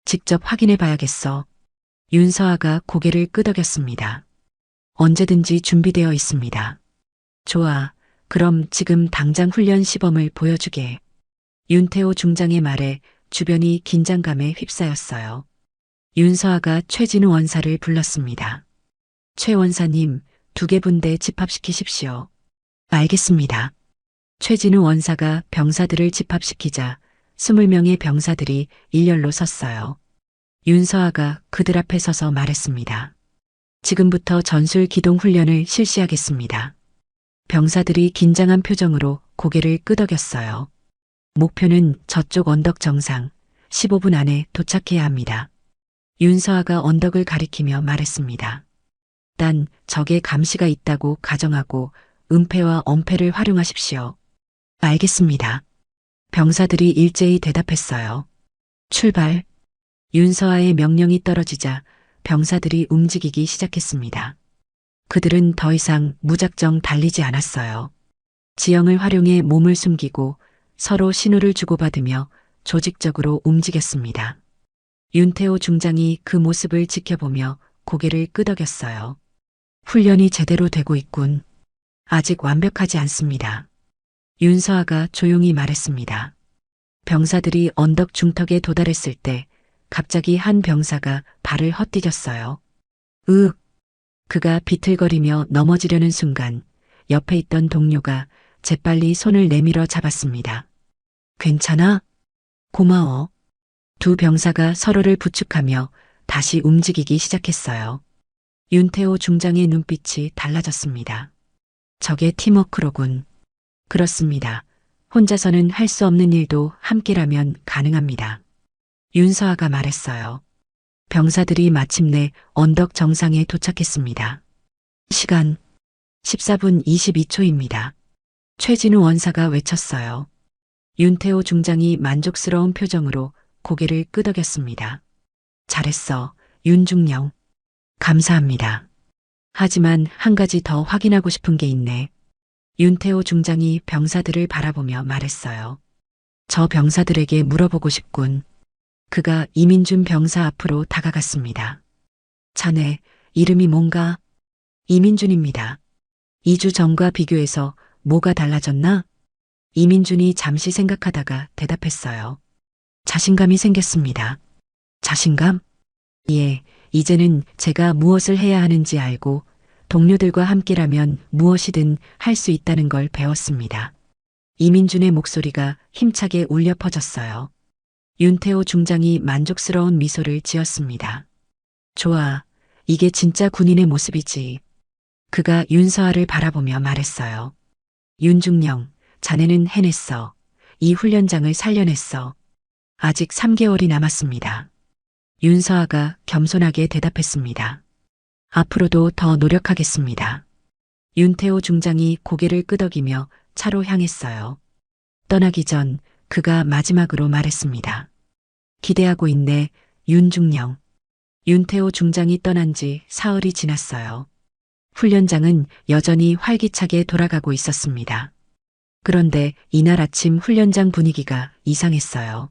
직접 확인해 봐야겠어. 윤서아가 고개를 끄덕였습니다. 언제든지 준비되어 있습니다. 좋아. 그럼 지금 당장 훈련 시범을 보여주게. 윤태호 중장의 말에 주변이 긴장감에 휩싸였어요. 윤서아가 최진우 원사를 불렀습니다. 최 원사님, 2개 분대 집합시키십시오. 알겠습니다. 최진우 원사가 병사들을 집합시키자 20명의 병사들이 일렬로 섰어요. 윤서아가 그들 앞에 서서 말했습니다. 지금부터 전술 기동 훈련을 실시하겠습니다. 병사들이 긴장한 표정으로 고개를 끄덕였어요. 목표는 저쪽 언덕 정상 15분 안에 도착해야 합니다. 윤서아가 언덕을 가리키며 말했습니다. 단 적의 감시가 있다고 가정하고 은폐와 엄폐를 활용하십시오. 알겠습니다. 병사들이 일제히 대답했어요. 출발. 윤서아의 명령이 떨어지자 병사들이 움직이기 시작했습니다. 그들은 더 이상 무작정 달리지 않았어요. 지형을 활용해 몸을 숨기고 서로 신호를 주고받으며 조직적으로 움직였습니다. 윤태호 중장이 그 모습을 지켜보며 고개를 끄덕였어요. 훈련이 제대로 되고 있군. 아직 완벽하지 않습니다. 윤서아가 조용히 말했습니다. 병사들이 언덕 중턱에 도달했을 때 갑자기 한 병사가 발을 헛디뎠어요. 으윽! 그가 비틀거리며 넘어지려는 순간 옆에 있던 동료가 재빨리 손을 내밀어 잡았습니다. 괜찮아? 고마워. 두 병사가 서로를 부축하며 다시 움직이기 시작했어요. 윤태호 중장의 눈빛이 달라졌습니다. 저게 팀워크로군. 그렇습니다. 혼자서는 할 수 없는 일도 함께라면 가능합니다. 윤서아가 말했어요. 병사들이 마침내 언덕 정상에 도착했습니다. 시간 14분 22초입니다. 최진우 원사가 외쳤어요. 윤태호 중장이 만족스러운 표정으로 고개를 끄덕였습니다. 잘했어, 윤중령. 감사합니다. 하지만 한 가지 더 확인하고 싶은 게 있네. 윤태호 중장이 병사들을 바라보며 말했어요. 저 병사들에게 물어보고 싶군. 그가 이민준 병사 앞으로 다가갔습니다. 자네, 이름이 뭔가? 이민준입니다. 2주 전과 비교해서 뭐가 달라졌나? 이민준이 잠시 생각하다가 대답했어요. 자신감이 생겼습니다. 자신감? 예, 이제는 제가 무엇을 해야 하는지 알고 동료들과 함께라면 무엇이든 할 수 있다는 걸 배웠습니다. 이민준의 목소리가 힘차게 울려 퍼졌어요. 윤태호 중장이 만족스러운 미소를 지었습니다. 좋아, 이게 진짜 군인의 모습이지. 그가 윤서아를 바라보며 말했어요. 윤중령, 자네는 해냈어. 이 훈련장을 살려냈어. 아직 3개월이 남았습니다. 윤서아가 겸손하게 대답했습니다. 앞으로도 더 노력하겠습니다. 윤태호 중장이 고개를 끄덕이며 차로 향했어요. 떠나기 전 그가 마지막으로 말했습니다. 기대하고 있네, 윤중령. 윤태호 중장이 떠난 지 사흘이 지났어요. 훈련장은 여전히 활기차게 돌아가고 있었습니다. 그런데 이날 아침 훈련장 분위기가 이상했어요.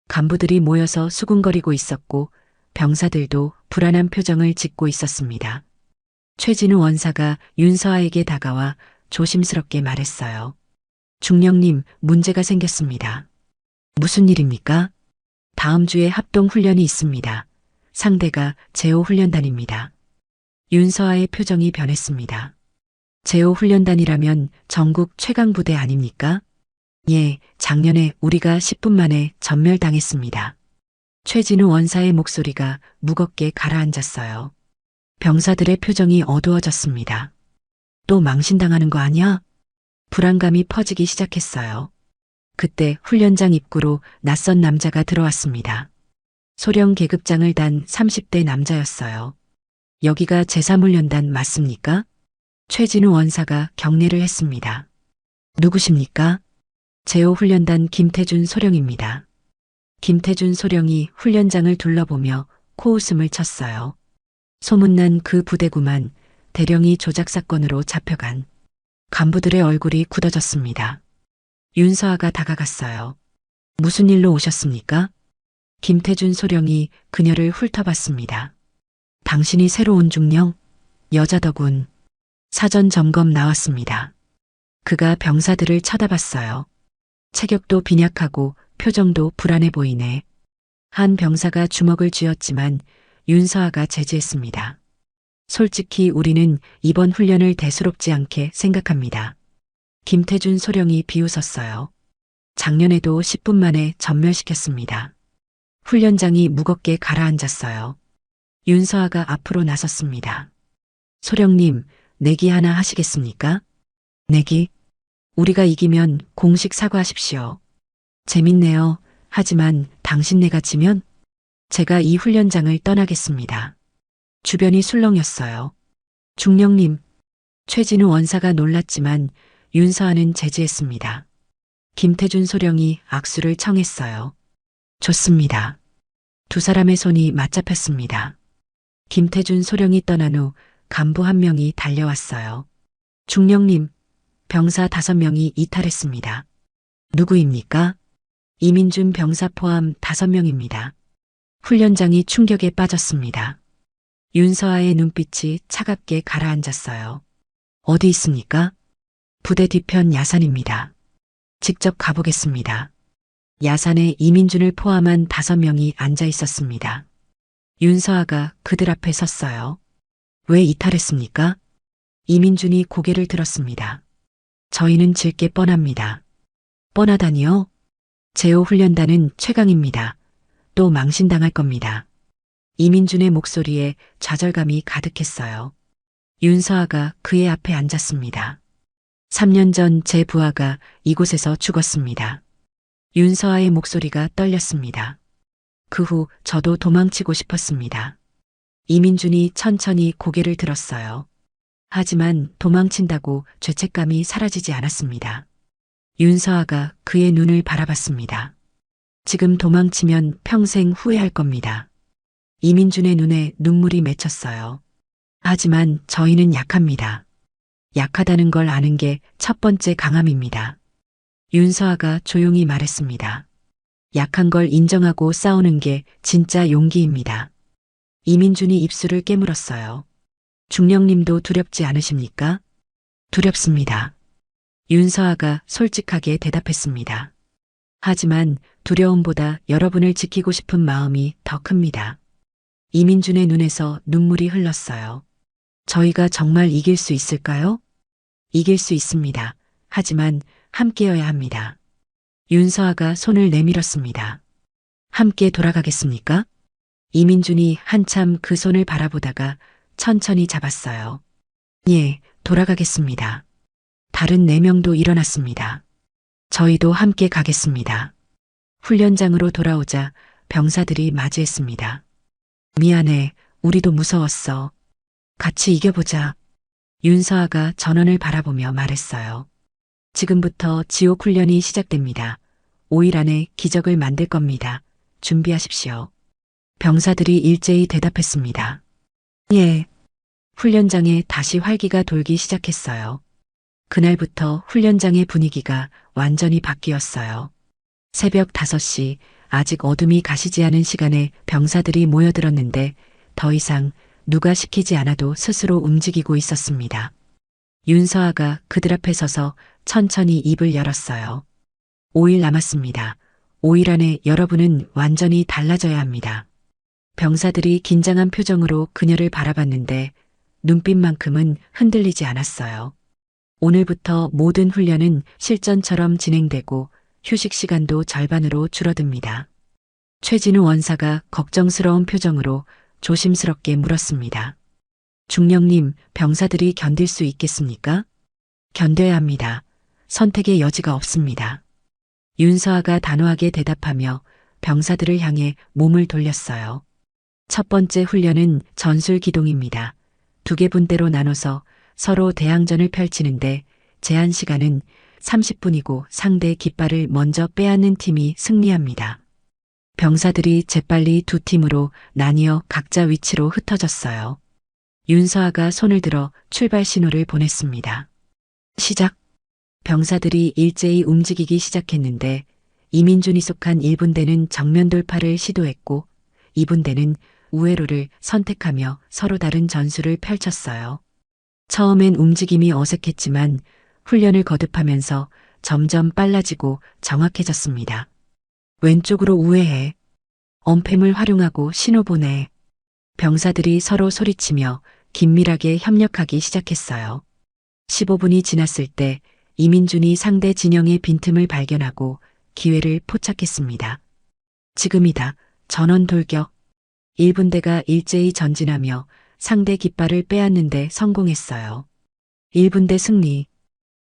간부들이 모여서 수군거리고 있었고 병사들도 불안한 표정을 짓고 있었습니다. 최진우 원사가 윤서아에게 다가와 조심스럽게 말했어요. 중령님, 문제가 생겼습니다. 무슨 일입니까? 다음 주에 합동훈련이 있습니다. 상대가 제오훈련단입니다. 윤서아의 표정이 변했습니다. 제오훈련단이라면 전국 최강부대 아닙니까? 예, 작년에 우리가 10분 만에 전멸당했습니다. 최진우 원사의 목소리가 무겁게 가라앉았어요. 병사들의 표정이 어두워졌습니다. 또 망신당하는 거 아니야? 불안감이 퍼지기 시작했어요. 그때 훈련장 입구로 낯선 남자가 들어왔습니다. 소령 계급장을 단 30대 남자였어요. 여기가 제3훈련단 맞습니까? 최진우 원사가 경례를 했습니다. 누구십니까? 제5훈련단 김태준 소령입니다. 김태준 소령이 훈련장을 둘러보며 코웃음을 쳤어요. 소문난 그 부대구만, 대령이 조작 사건으로 잡혀간. 간부들의 얼굴이 굳어졌습니다. 윤서아가 다가갔어요. 무슨 일로 오셨습니까? 김태준 소령이 그녀를 훑어봤습니다. 당신이 새로 온 중령? 여자더군. 사전 점검 나왔습니다. 그가 병사들을 쳐다봤어요. 체격도 빈약하고 표정도 불안해 보이네. 한 병사가 주먹을 쥐었지만 윤서아가 제지했습니다. 솔직히 우리는 이번 훈련을 대수롭지 않게 생각합니다. 김태준 소령이 비웃었어요. 작년에도 10분 만에 전멸시켰습니다. 훈련장이 무겁게 가라앉았어요. 윤서아가 앞으로 나섰습니다. 소령님, 내기 하나 하시겠습니까? 내기? 우리가 이기면 공식 사과하십시오. 재밌네요. 하지만 당신네가 지면 제가 이 훈련장을 떠나겠습니다. 주변이 술렁였어요. 중령님, 최진우 원사가 놀랐지만 윤서아는 제지했습니다. 김태준 소령이 악수를 청했어요. 좋습니다. 두 사람의 손이 맞잡혔습니다. 김태준 소령이 떠난 후 간부 한 명이 달려왔어요. 중령님, 병사 5명이 이탈했습니다. 누구입니까? 이민준 병사 포함 5명입니다. 훈련장이 충격에 빠졌습니다. 윤서아의 눈빛이 차갑게 가라앉았어요. 어디 있습니까? 부대 뒤편 야산입니다. 직접 가보겠습니다. 야산에 이민준을 포함한 5명이 앉아 있었습니다. 윤서아가 그들 앞에 섰어요. 왜 이탈했습니까? 이민준이 고개를 들었습니다. 저희는 질 게 뻔합니다. 뻔하다니요? 제오훈련단은 최강입니다. 또 망신당할 겁니다. 이민준의 목소리에 좌절감이 가득했어요. 윤서아가 그의 앞에 앉았습니다. 3년 전 제 부하가 이곳에서 죽었습니다. 윤서아의 목소리가 떨렸습니다. 그 후 저도 도망치고 싶었습니다. 이민준이 천천히 고개를 들었어요. 하지만 도망친다고 죄책감이 사라지지 않았습니다. 윤서아가 그의 눈을 바라봤습니다. 지금 도망치면 평생 후회할 겁니다. 이민준의 눈에 눈물이 맺혔어요. 하지만 저희는 약합니다. 약하다는 걸 아는 게 첫 번째 강함입니다. 윤서아가 조용히 말했습니다. 약한 걸 인정하고 싸우는 게 진짜 용기입니다. 이민준이 입술을 깨물었어요. 중령님도 두렵지 않으십니까? 두렵습니다. 윤서아가 솔직하게 대답했습니다. 하지만 두려움보다 여러분을 지키고 싶은 마음이 더 큽니다. 이민준의 눈에서 눈물이 흘렀어요. 저희가 정말 이길 수 있을까요? 이길 수 있습니다. 하지만 함께여야 합니다. 윤서아가 손을 내밀었습니다. 함께 돌아가겠습니까? 이민준이 한참 그 손을 바라보다가 천천히 잡았어요. 예, 돌아가겠습니다. 다른 4명도 일어났습니다. 저희도 함께 가겠습니다. 훈련장으로 돌아오자 병사들이 맞이했습니다. 미안해, 우리도 무서웠어. 같이 이겨보자. 윤서아가 전원을 바라보며 말했어요. 지금부터 지옥 훈련이 시작됩니다. 5일 안에 기적을 만들 겁니다. 준비하십시오. 병사들이 일제히 대답했습니다. 예. 훈련장에 다시 활기가 돌기 시작했어요. 그날부터 훈련장의 분위기가 완전히 바뀌었어요. 새벽 5시, 아직 어둠이 가시지 않은 시간에 병사들이 모여들었는데 더 이상 누가 시키지 않아도 스스로 움직이고 있었습니다. 윤서아가 그들 앞에 서서 천천히 입을 열었어요. 5일 남았습니다. 5일 안에 여러분은 완전히 달라져야 합니다. 병사들이 긴장한 표정으로 그녀를 바라봤는데 눈빛만큼은 흔들리지 않았어요. 오늘부터 모든 훈련은 실전처럼 진행되고 휴식 시간도 절반으로 줄어듭니다. 최진우 원사가 걱정스러운 표정으로 조심스럽게 물었습니다. 중령님, 병사들이 견딜 수 있겠습니까? 견뎌야 합니다. 선택의 여지가 없습니다. 윤서아가 단호하게 대답하며 병사들을 향해 몸을 돌렸어요. 첫 번째 훈련은 전술 기동입니다. 2개 분대로 나눠서 서로 대항전을 펼치는데 제한 시간은 30분이고 상대 깃발을 먼저 빼앗는 팀이 승리합니다. 병사들이 재빨리 2팀으로 나뉘어 각자 위치로 흩어졌어요. 윤서아가 손을 들어 출발 신호를 보냈습니다. 시작. 병사들이 일제히 움직이기 시작했는데 이민준이 속한 1분대는 정면 돌파를 시도했고 2분대는 우회로를 선택하며 서로 다른 전술을 펼쳤어요. 처음엔 움직임이 어색했지만 훈련을 거듭하면서 점점 빨라지고 정확해졌습니다. 왼쪽으로 우회해. 엄폐물 활용하고 신호 보내. 병사들이 서로 소리치며 긴밀하게 협력하기 시작했어요. 15분이 지났을 때 이민준이 상대 진영의 빈틈을 발견하고 기회를 포착했습니다. 지금이다. 전원 돌격. 1분대가 일제히 전진하며 상대 깃발을 빼앗는데 성공했어요. 1분대 승리.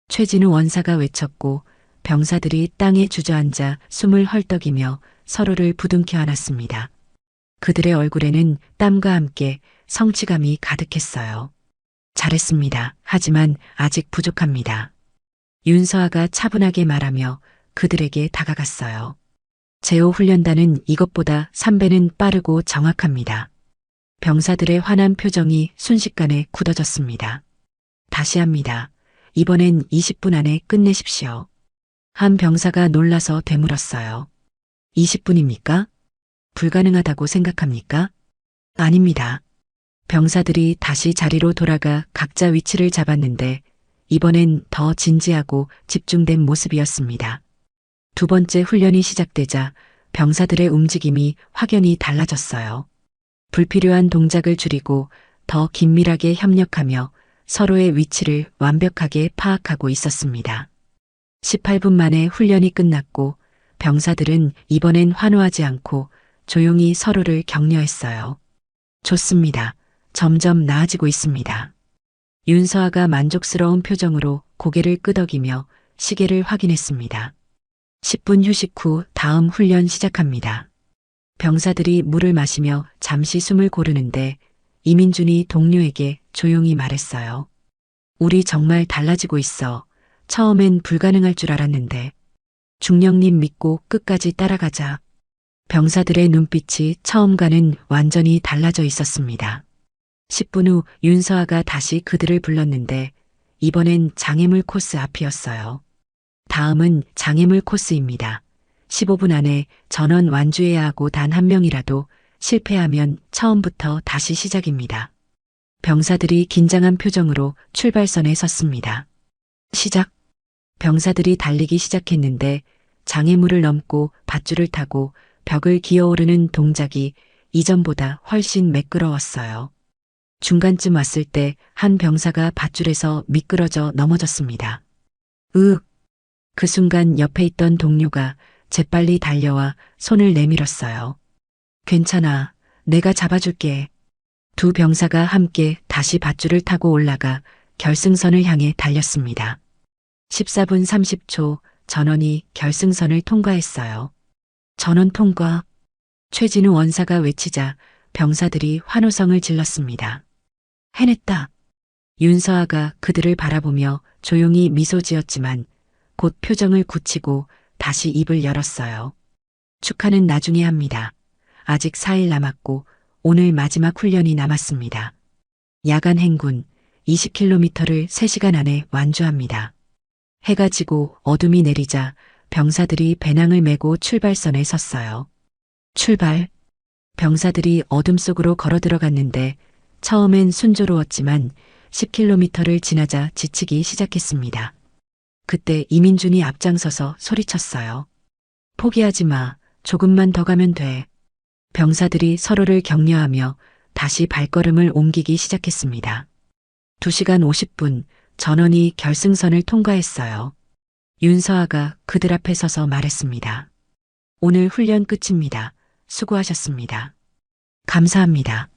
최진우 원사가 외쳤고 병사들이 땅에 주저앉아 숨을 헐떡이며 서로를 부둥켜 안았습니다. 그들의 얼굴에는 땀과 함께 성취감이 가득했어요. 잘했습니다. 하지만 아직 부족합니다. 윤서아가 차분하게 말하며 그들에게 다가갔어요. 제5훈련단은 이것보다 3배는 빠르고 정확합니다. 병사들의 환한 표정이 순식간에 굳어졌습니다. 다시 합니다. 이번엔 20분 안에 끝내십시오. 한 병사가 놀라서 되물었어요. 20분입니까? 불가능하다고 생각합니까? 아닙니다. 병사들이 다시 자리로 돌아가 각자 위치를 잡았는데 이번엔 더 진지하고 집중된 모습이었습니다. 2번째 훈련이 시작되자 병사들의 움직임이 확연히 달라졌어요. 불필요한 동작을 줄이고 더 긴밀하게 협력하며 서로의 위치를 완벽하게 파악하고 있었습니다. 18분 만에 훈련이 끝났고 병사들은 이번엔 환호하지 않고 조용히 서로를 격려했어요. 좋습니다. 점점 나아지고 있습니다. 윤서아가 만족스러운 표정으로 고개를 끄덕이며 시계를 확인했습니다. 10분 휴식 후 다음 훈련 시작합니다. 병사들이 물을 마시며 잠시 숨을 고르는데 이민준이 동료에게 조용히 말했어요. 우리 정말 달라지고 있어. 처음엔 불가능할 줄 알았는데. 중령님 믿고 끝까지 따라가자. 병사들의 눈빛이 처음과는 완전히 달라져 있었습니다. 10분 후 윤서아가 다시 그들을 불렀는데 이번엔 장애물 코스 앞이었어요. 다음은 장애물 코스입니다. 15분 안에 전원 완주해야 하고 단 한 명이라도 실패하면 처음부터 다시 시작입니다. 병사들이 긴장한 표정으로 출발선에 섰습니다. 시작. 병사들이 달리기 시작했는데 장애물을 넘고 밧줄을 타고 벽을 기어오르는 동작이 이전보다 훨씬 매끄러웠어요. 중간쯤 왔을 때 한 병사가 밧줄에서 미끄러져 넘어졌습니다. 으윽! 그 순간 옆에 있던 동료가 재빨리 달려와 손을 내밀었어요. 괜찮아. 내가 잡아줄게. 두 병사가 함께 다시 밧줄을 타고 올라가 결승선을 향해 달렸습니다. 14분 30초 전원이 결승선을 통과했어요. 전원 통과. 최진우 원사가 외치자 병사들이 환호성을 질렀습니다. 해냈다. 윤서아가 그들을 바라보며 조용히 미소 지었지만 곧 표정을 굳히고 다시 입을 열었어요. 축하는 나중에 합니다. 아직 4일 남았고 오늘 마지막 훈련이 남았습니다. 야간 행군 20km를 3시간 안에 완주합니다. 해가 지고 어둠이 내리자 병사들이 배낭을 메고 출발선에 섰어요. 출발. 병사들이 어둠 속으로 걸어 들어갔는데 처음엔 순조로웠지만 10km를 지나자 지치기 시작했습니다. 그때 이민준이 앞장서서 소리쳤어요. 포기하지 마. 조금만 더 가면 돼. 병사들이 서로를 격려하며 다시 발걸음을 옮기기 시작했습니다. 2시간 50분 전원이 결승선을 통과했어요. 윤서아가 그들 앞에 서서 말했습니다. 오늘 훈련 끝입니다. 수고하셨습니다. 감사합니다.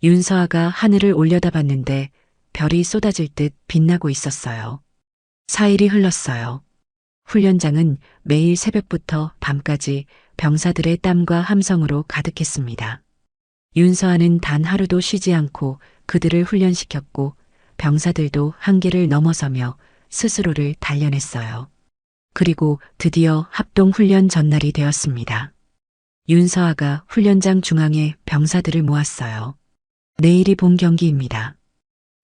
윤서아가 하늘을 올려다봤는데 별이 쏟아질 듯 빛나고 있었어요. 4일이 흘렀어요. 훈련장은 매일 새벽부터 밤까지 병사들의 땀과 함성으로 가득했습니다. 윤서아는 단 하루도 쉬지 않고 그들을 훈련시켰고 병사들도 한계를 넘어서며 스스로를 단련했어요. 그리고 드디어 합동훈련 전날이 되었습니다. 윤서아가 훈련장 중앙에 병사들을 모았어요. 내일이 본 경기입니다.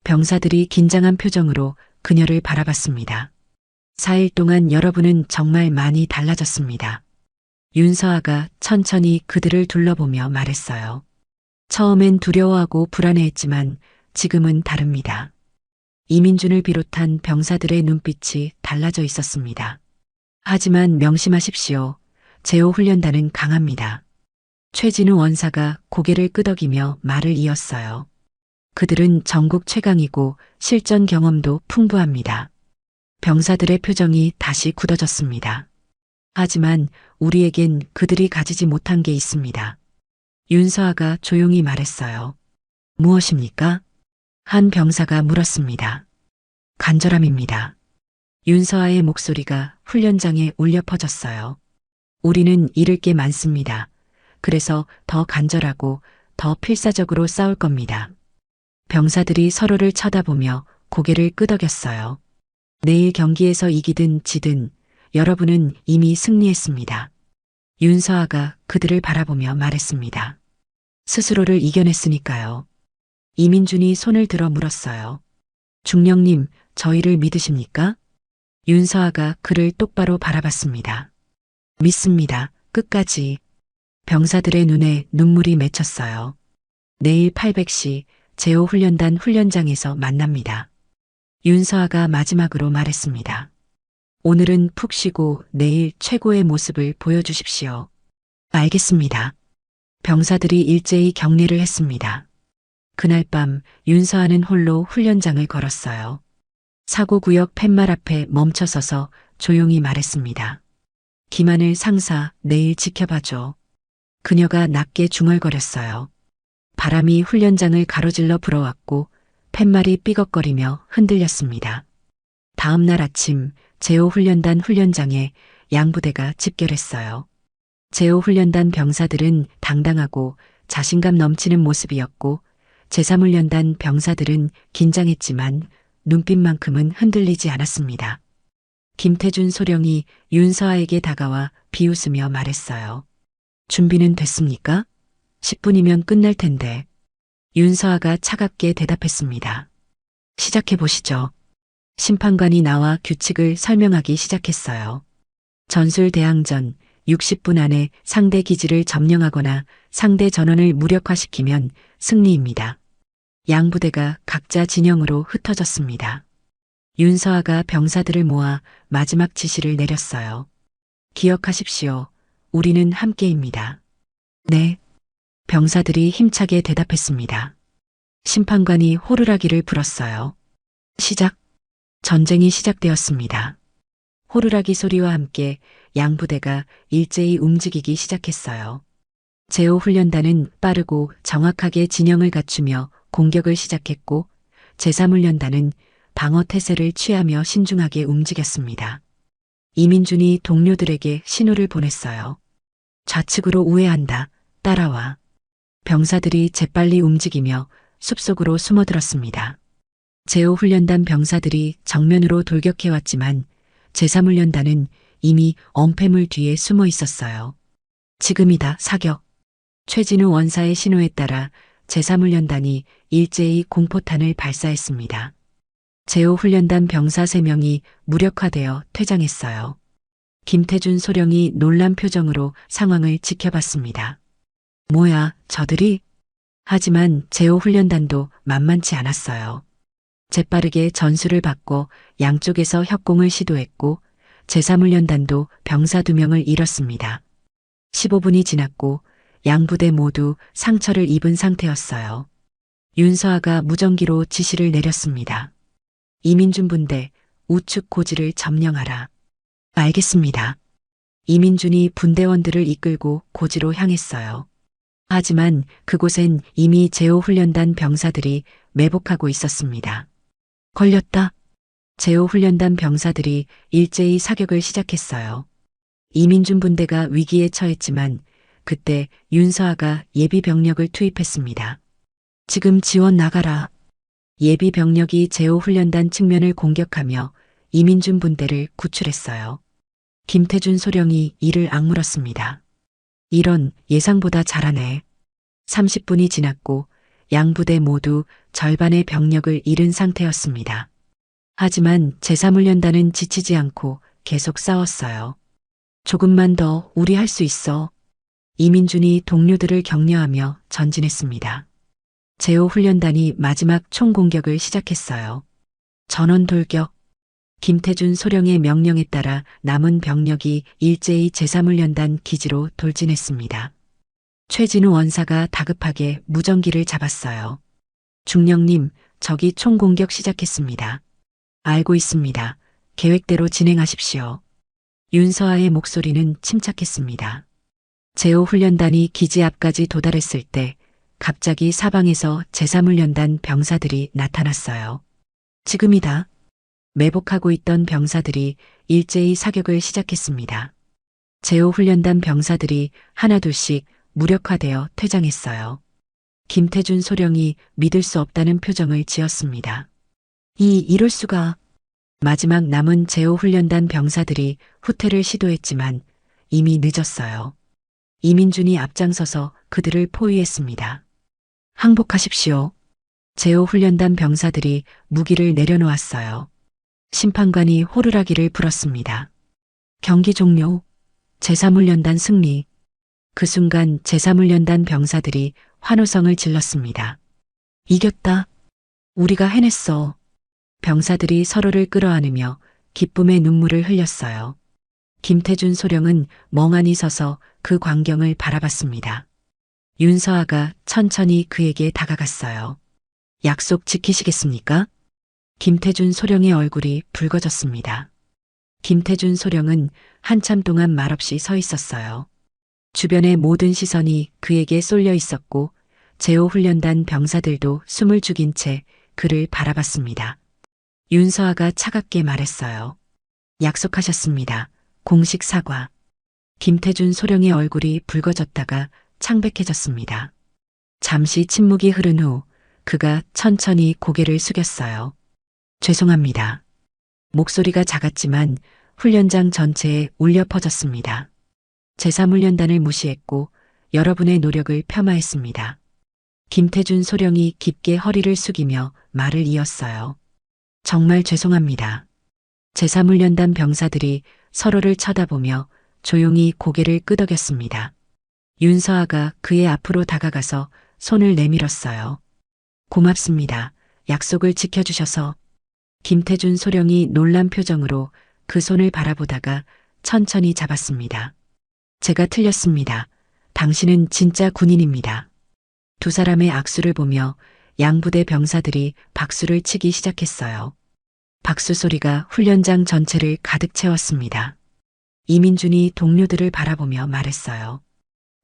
병사들이 긴장한 표정으로 그녀를 바라봤습니다. 4일 동안 여러분은 정말 많이 달라졌습니다. 윤서아가 천천히 그들을 둘러보며 말했어요. 처음엔 두려워하고 불안해했지만 지금은 다릅니다. 이민준을 비롯한 병사들의 눈빛이 달라져 있었습니다. 하지만 명심하십시오. 제5훈련단은 강합니다. 최진우 원사가 고개를 끄덕이며 말을 이었어요. 그들은 전국 최강이고 실전 경험도 풍부합니다. 병사들의 표정이 다시 굳어졌습니다. 하지만 우리에겐 그들이 가지지 못한 게 있습니다. 윤서아가 조용히 말했어요. 무엇입니까? 한 병사가 물었습니다. 간절함입니다. 윤서아의 목소리가 훈련장에 울려 퍼졌어요. 우리는 잃을 게 많습니다. 그래서 더 간절하고 더 필사적으로 싸울 겁니다. 병사들이 서로를 쳐다보며 고개를 끄덕였어요. 내일 경기에서 이기든 지든 여러분은 이미 승리했습니다. 윤서아가 그들을 바라보며 말했습니다. 스스로를 이겨냈으니까요. 이민준이 손을 들어 물었어요. 중령님, 저희를 믿으십니까? 윤서아가 그를 똑바로 바라봤습니다. 믿습니다. 끝까지. 병사들의 눈에 눈물이 맺혔어요. 내일 800시 제5훈련단 훈련장에서 만납니다. 윤서아가 마지막으로 말했습니다. 오늘은 푹 쉬고 내일 최고의 모습을 보여주십시오. 알겠습니다. 병사들이 일제히 격리를 했습니다. 그날 밤 윤서아는 홀로 훈련장을 걸었어요. 사고구역 팻말 앞에 멈춰서서 조용히 말했습니다. 김하늘 상사, 내일 지켜봐줘. 그녀가 낮게 중얼거렸어요. 바람이 훈련장을 가로질러 불어왔고 팻말이 삐걱거리며 흔들렸습니다. 다음 날 아침 제5훈련단 훈련장에 양부대가 집결했어요. 제5훈련단 병사들은 당당하고 자신감 넘치는 모습이었고 제3훈련단 병사들은 긴장했지만 눈빛만큼은 흔들리지 않았습니다. 김태준 소령이 윤서아에게 다가와 비웃으며 말했어요. 준비는 됐습니까? 10분이면 끝날 텐데. 윤서아가 차갑게 대답했습니다. 시작해 보시죠. 심판관이 나와 규칙을 설명하기 시작했어요. 전술 대항전 60분 안에 상대 기지를 점령하거나 상대 전원을 무력화시키면 승리입니다. 양부대가 각자 진영으로 흩어졌습니다. 윤서아가 병사들을 모아 마지막 지시를 내렸어요. 기억하십시오. 우리는 함께입니다. 네. 병사들이 힘차게 대답했습니다. 심판관이 호루라기를 불었어요. 시작. 전쟁이 시작되었습니다. 호루라기 소리와 함께 양부대가 일제히 움직이기 시작했어요. 제5훈련단은 빠르고 정확하게 진영을 갖추며 공격을 시작했고 제3훈련단은 방어 태세를 취하며 신중하게 움직였습니다. 이민준이 동료들에게 신호를 보냈어요. 좌측으로 우회한다. 따라와. 병사들이 재빨리 움직이며 숲속으로 숨어들었습니다. 제5훈련단 병사들이 정면으로 돌격해왔지만 제3훈련단은 이미 엄폐물 뒤에 숨어 있었어요. 지금이다. 사격. 최진우 원사의 신호에 따라 제3훈련단이 일제히 공포탄을 발사했습니다. 제5훈련단 병사 3명이 무력화되어 퇴장했어요. 김태준 소령이 놀란 표정으로 상황을 지켜봤습니다. 뭐야, 저들이? 하지만 제5훈련단도 만만치 않았어요. 재빠르게 전술을 바꿔 양쪽에서 협공을 시도했고 제3훈련단도 병사 2명을 잃었습니다. 15분이 지났고 양부대 모두 상처를 입은 상태였어요. 윤서아가 무전기로 지시를 내렸습니다. 이민준 분대 우측 고지를 점령하라. 알겠습니다. 이민준이 분대원들을 이끌고 고지로 향했어요. 하지만 그곳엔 이미 제5훈련단 병사들이 매복하고 있었습니다. 걸렸다. 제5훈련단 병사들이 일제히 사격을 시작했어요. 이민준 분대가 위기에 처했지만 그때 윤서아가 예비 병력을 투입했습니다. 지금 지원 나가라. 예비 병력이 제5훈련단 측면을 공격하며 이민준 분대를 구출했어요. 김태준 소령이 이를 악물었습니다. 이런, 예상보다 잘하네. 30분이 지났고 양부대 모두 절반의 병력을 잃은 상태였습니다. 하지만 제3훈련단은 지치지 않고 계속 싸웠어요. 조금만 더, 우리 할 수 있어. 이민준이 동료들을 격려하며 전진했습니다. 제5훈련단이 마지막 총공격을 시작했어요. 전원 돌격. 김태준 소령의 명령에 따라 남은 병력이 일제히 제3훈련단 기지로 돌진했습니다. 최진우 원사가 다급하게 무전기를 잡았어요. 중령님, 적이 총공격 시작했습니다. 알고 있습니다. 계획대로 진행하십시오. 윤서아의 목소리는 침착했습니다. 제5훈련단이 기지 앞까지 도달했을 때 갑자기 사방에서 제3훈련단 병사들이 나타났어요. 지금이다. 매복하고 있던 병사들이 일제히 사격을 시작했습니다. 제5훈련단 병사들이 하나둘씩 무력화되어 퇴장했어요. 김태준 소령이 믿을 수 없다는 표정을 지었습니다. 이럴 수가. 마지막 남은 제5훈련단 병사들이 후퇴를 시도했지만 이미 늦었어요. 이민준이 앞장서서 그들을 포위했습니다. 항복하십시오. 제5훈련단 병사들이 무기를 내려놓았어요. 심판관이 호루라기를 불었습니다. 경기 종료. 제3훈련단 승리. 그 순간 제3훈련단 병사들이 환호성을 질렀습니다. 이겼다. 우리가 해냈어. 병사들이 서로를 끌어안으며 기쁨의 눈물을 흘렸어요. 김태준 소령은 멍하니 서서 그 광경을 바라봤습니다. 윤서아가 천천히 그에게 다가갔어요. 약속 지키시겠습니까? 김태준 소령의 얼굴이 붉어졌습니다. 김태준 소령은 한참 동안 말없이 서 있었어요. 주변의 모든 시선이 그에게 쏠려 있었고 제5훈련단 병사들도 숨을 죽인 채 그를 바라봤습니다. 윤서아가 차갑게 말했어요. 약속하셨습니다. 공식 사과. 김태준 소령의 얼굴이 붉어졌다가 창백해졌습니다. 잠시 침묵이 흐른 후 그가 천천히 고개를 숙였어요. 죄송합니다. 목소리가 작았지만 훈련장 전체에 울려 퍼졌습니다. 제3훈련단을 무시했고 여러분의 노력을 폄하했습니다. 김태준 소령이 깊게 허리를 숙이며 말을 이었어요. 정말 죄송합니다. 제3훈련단 병사들이 서로를 쳐다보며 조용히 고개를 끄덕였습니다. 윤서아가 그의 앞으로 다가가서 손을 내밀었어요. 고맙습니다. 약속을 지켜주셔서. 김태준 소령이 놀란 표정으로 그 손을 바라보다가 천천히 잡았습니다. 제가 틀렸습니다. 당신은 진짜 군인입니다. 두 사람의 악수를 보며 양부대 병사들이 박수를 치기 시작했어요. 박수 소리가 훈련장 전체를 가득 채웠습니다. 이민준이 동료들을 바라보며 말했어요.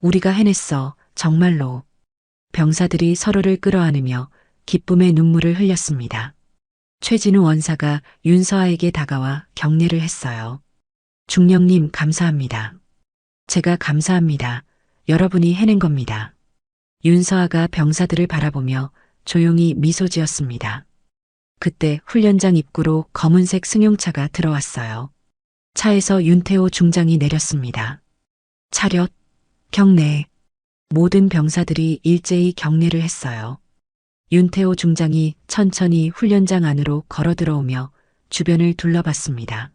우리가 해냈어, 정말로. 병사들이 서로를 끌어안으며 기쁨의 눈물을 흘렸습니다. 최진우 원사가 윤서아에게 다가와 격려를 했어요. 중령님 감사합니다. 제가 감사합니다. 여러분이 해낸 겁니다. 윤서아가 병사들을 바라보며 조용히 미소 지었습니다. 그때 훈련장 입구로 검은색 승용차가 들어왔어요. 차에서 윤태호 중장이 내렸습니다. 차렷, 경례. 모든 병사들이 일제히 경례를 했어요. 윤태호 중장이 천천히 훈련장 안으로 걸어 들어오며 주변을 둘러봤습니다.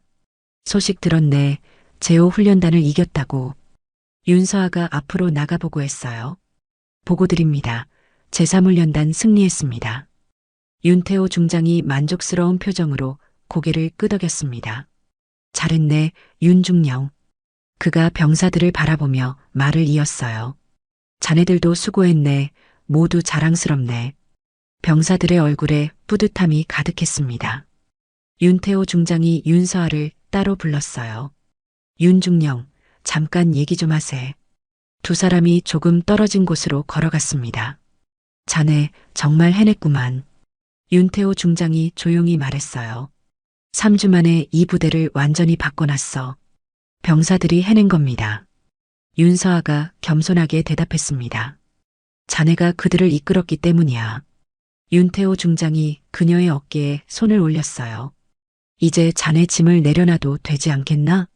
소식 들었네. 제호 훈련단을 이겼다고. 윤서아가 앞으로 나가보고 했어요. 보고 드립니다. 제3훈련단 승리했습니다. 윤태호 중장이 만족스러운 표정으로 고개를 끄덕였습니다. 잘했네, 윤중령. 그가 병사들을 바라보며 말을 이었어요. 자네들도 수고했네. 모두 자랑스럽네. 병사들의 얼굴에 뿌듯함이 가득했습니다. 윤태호 중장이 윤서아를 따로 불렀어요. 윤중령, 잠깐 얘기 좀 하세. 두 사람이 조금 떨어진 곳으로 걸어갔습니다. 자네 정말 해냈구만. 윤태호 중장이 조용히 말했어요. 3주 만에 이 부대를 완전히 바꿔놨어. 병사들이 해낸 겁니다. 윤서아가 겸손하게 대답했습니다. 자네가 그들을 이끌었기 때문이야. 윤태호 중장이 그녀의 어깨에 손을 올렸어요. 이제 자네 짐을 내려놔도 되지 않겠나?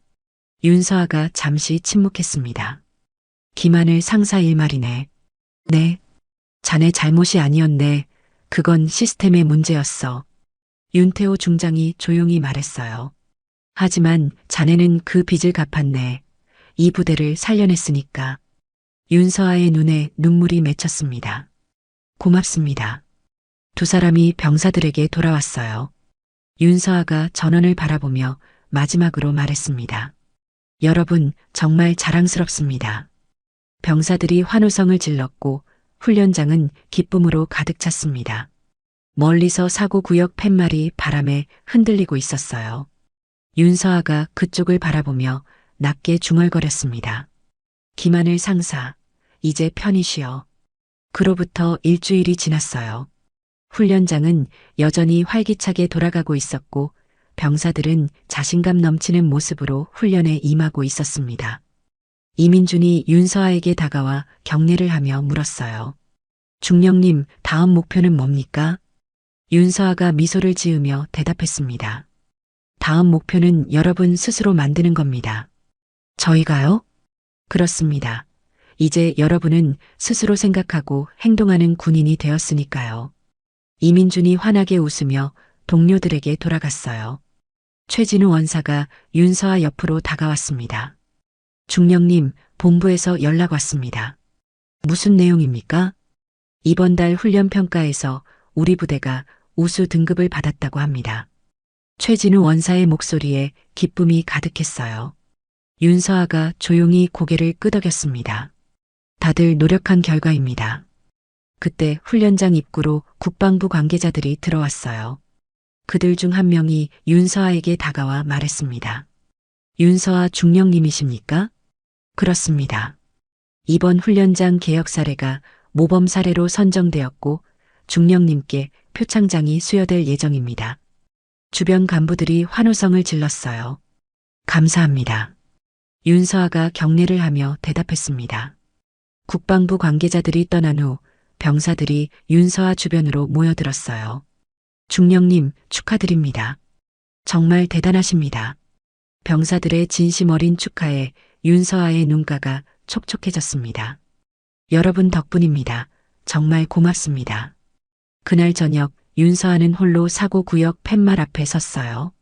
윤서아가 잠시 침묵했습니다. 김하늘 상사 일 말이네. 네. 자네 잘못이 아니었네. 그건 시스템의 문제였어. 윤태호 중장이 조용히 말했어요. 하지만 자네는 그 빚을 갚았네. 이 부대를 살려냈으니까. 윤서아의 눈에 눈물이 맺혔습니다. 고맙습니다. 두 사람이 병사들에게 돌아왔어요. 윤서아가 전원을 바라보며 마지막으로 말했습니다. 여러분, 정말 자랑스럽습니다. 병사들이 환호성을 질렀고 훈련장은 기쁨으로 가득 찼습니다. 멀리서 사고구역 팻말이 바람에 흔들리고 있었어요. 윤서아가 그쪽을 바라보며 낮게 중얼거렸습니다. 김하늘 상사, 이제 편히 쉬어. 그로부터 일주일이 지났어요. 훈련장은 여전히 활기차게 돌아가고 있었고 병사들은 자신감 넘치는 모습으로 훈련에 임하고 있었습니다. 이민준이 윤서아에게 다가와 격려를 하며 물었어요. 중령님, 다음 목표는 뭡니까? 윤서아가 미소를 지으며 대답했습니다. 다음 목표는 여러분 스스로 만드는 겁니다. 저희가요? 그렇습니다. 이제 여러분은 스스로 생각하고 행동하는 군인이 되었으니까요. 이민준이 환하게 웃으며 동료들에게 돌아갔어요. 최진우 원사가 윤서아 옆으로 다가왔습니다. 중령님, 본부에서 연락 왔습니다. 무슨 내용입니까? 이번 달 훈련평가에서 우리 부대가 우수 등급을 받았다고 합니다. 최진우 원사의 목소리에 기쁨이 가득했어요. 윤서아가 조용히 고개를 끄덕였습니다. 다들 노력한 결과입니다. 그때 훈련장 입구로 국방부 관계자들이 들어왔어요. 그들 중 한 명이 윤서아에게 다가와 말했습니다. 윤서아 중령님이십니까? 그렇습니다. 이번 훈련장 개혁 사례가 모범 사례로 선정되었고 중령님께 표창장이 수여될 예정입니다. 주변 간부들이 환호성을 질렀어요. 감사합니다. 윤서아가 격려를 하며 대답했습니다. 국방부 관계자들이 떠난 후 병사들이 윤서아 주변으로 모여들었어요. 중령님, 축하드립니다. 정말 대단하십니다. 병사들의 진심 어린 축하에 윤서아의 눈가가 촉촉해졌습니다. 여러분 덕분입니다. 정말 고맙습니다. 그날 저녁 윤서아는 홀로 사고구역 팻말 앞에 섰어요.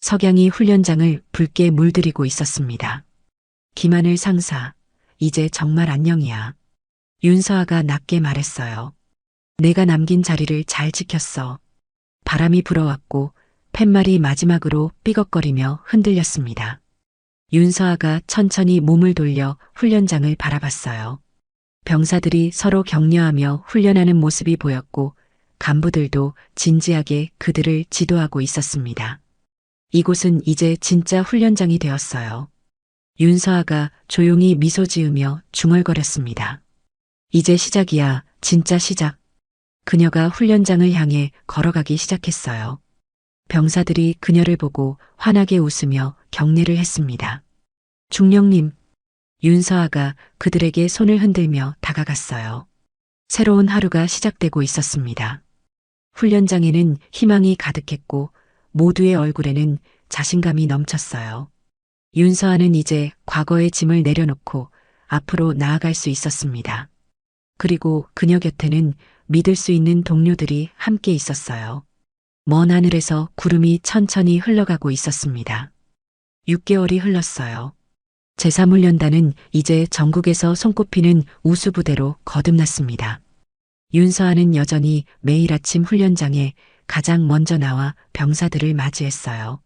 석양이 훈련장을 붉게 물들이고 있었습니다. 김하늘 상사, 이제 정말 안녕이야. 윤서아가 낮게 말했어요. 내가 남긴 자리를 잘 지켰어. 바람이 불어왔고 팻말이 마지막으로 삐걱거리며 흔들렸습니다. 윤서아가 천천히 몸을 돌려 훈련장을 바라봤어요. 병사들이 서로 격려하며 훈련하는 모습이 보였고 간부들도 진지하게 그들을 지도하고 있었습니다. 이곳은 이제 진짜 훈련장이 되었어요. 윤서아가 조용히 미소 지으며 중얼거렸습니다. 이제 시작이야, 진짜 시작. 그녀가 훈련장을 향해 걸어가기 시작했어요. 병사들이 그녀를 보고 환하게 웃으며 경례를 했습니다. 중령님, 윤서아가 그들에게 손을 흔들며 다가갔어요. 새로운 하루가 시작되고 있었습니다. 훈련장에는 희망이 가득했고 모두의 얼굴에는 자신감이 넘쳤어요. 윤서아는 이제 과거의 짐을 내려놓고 앞으로 나아갈 수 있었습니다. 그리고 그녀 곁에는 믿을 수 있는 동료들이 함께 있었어요. 먼 하늘에서 구름이 천천히 흘러가고 있었습니다. 6개월이 흘렀어요. 제3훈련단은 이제 전국에서 손꼽히는 우수부대로 거듭났습니다. 윤서아는 여전히 매일 아침 훈련장에 가장 먼저 나와 병사들을 맞이했어요.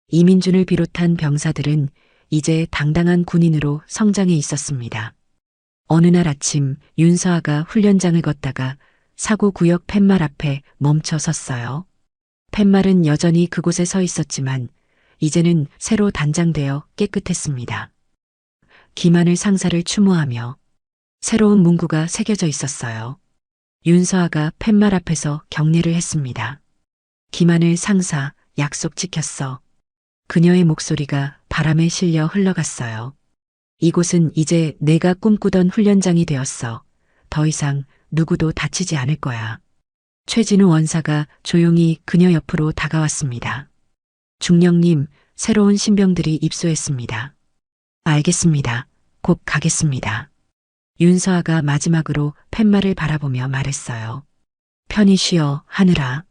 이민준을 비롯한 병사들은 이제 당당한 군인으로 성장해 있었습니다. 어느 날 아침 윤서아가 훈련장을 걷다가 사고구역 팻말 앞에 멈춰 섰어요. 팻말은 여전히 그곳에 서 있었지만 이제는 새로 단장되어 깨끗했습니다. 김하늘 상사를 추모하며 새로운 문구가 새겨져 있었어요. 윤서아가 팻말 앞에서 경례를 했습니다. 김하늘 상사, 약속 지켰어. 그녀의 목소리가 바람에 실려 흘러갔어요. 이곳은 이제 내가 꿈꾸던 훈련장이 되었어. 더 이상 누구도 다치지 않을 거야. 최진우 원사가 조용히 그녀 옆으로 다가왔습니다. 중령님, 새로운 신병들이 입소했습니다. 알겠습니다. 곧 가겠습니다. 윤서아가 마지막으로 팻말을 바라보며 말했어요. 편히 쉬어, 하늘아.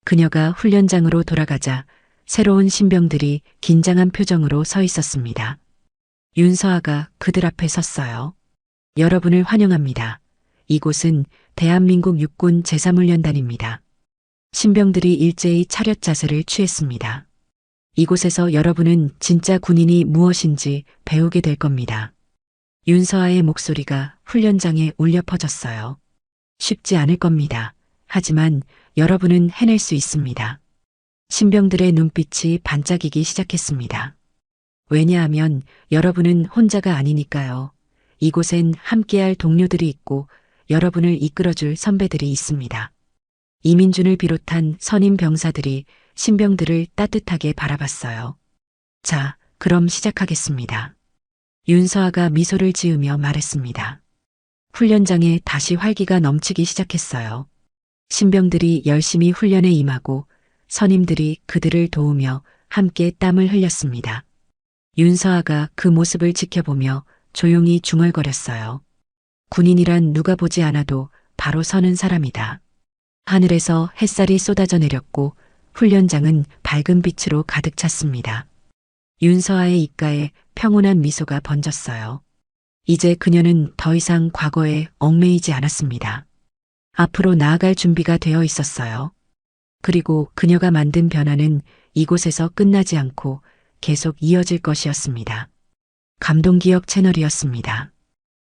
그녀가 훈련장으로 돌아가자 새로운 신병들이 긴장한 표정으로 서 있었습니다. 윤서아가 그들 앞에 섰어요. 여러분을 환영합니다. 이곳은 대한민국 육군 제3훈련단입니다. 신병들이 일제히 차렷 자세를 취했습니다. 이곳에서 여러분은 진짜 군인이 무엇인지 배우게 될 겁니다. 윤서아의 목소리가 훈련장에 울려 퍼졌어요. 쉽지 않을 겁니다. 하지만 여러분은 해낼 수 있습니다. 신병들의 눈빛이 반짝이기 시작했습니다. 왜냐하면 여러분은 혼자가 아니니까요. 이곳엔 함께할 동료들이 있고 여러분을 이끌어줄 선배들이 있습니다. 이민준을 비롯한 선임 병사들이 신병들을 따뜻하게 바라봤어요. 자, 그럼 시작하겠습니다. 윤서아가 미소를 지으며 말했습니다. 훈련장에 다시 활기가 넘치기 시작했어요. 신병들이 열심히 훈련에 임하고 선임들이 그들을 도우며 함께 땀을 흘렸습니다. 윤서아가 그 모습을 지켜보며 조용히 중얼거렸어요. 군인이란 누가 보지 않아도 바로 서는 사람이다. 하늘에서 햇살이 쏟아져 내렸고 훈련장은 밝은 빛으로 가득 찼습니다. 윤서아의 입가에 평온한 미소가 번졌어요. 이제 그녀는 더 이상 과거에 얽매이지 않았습니다. 앞으로 나아갈 준비가 되어 있었어요. 그리고 그녀가 만든 변화는 이곳에서 끝나지 않고 계속 이어질 것이었습니다. 감동기억 채널이었습니다.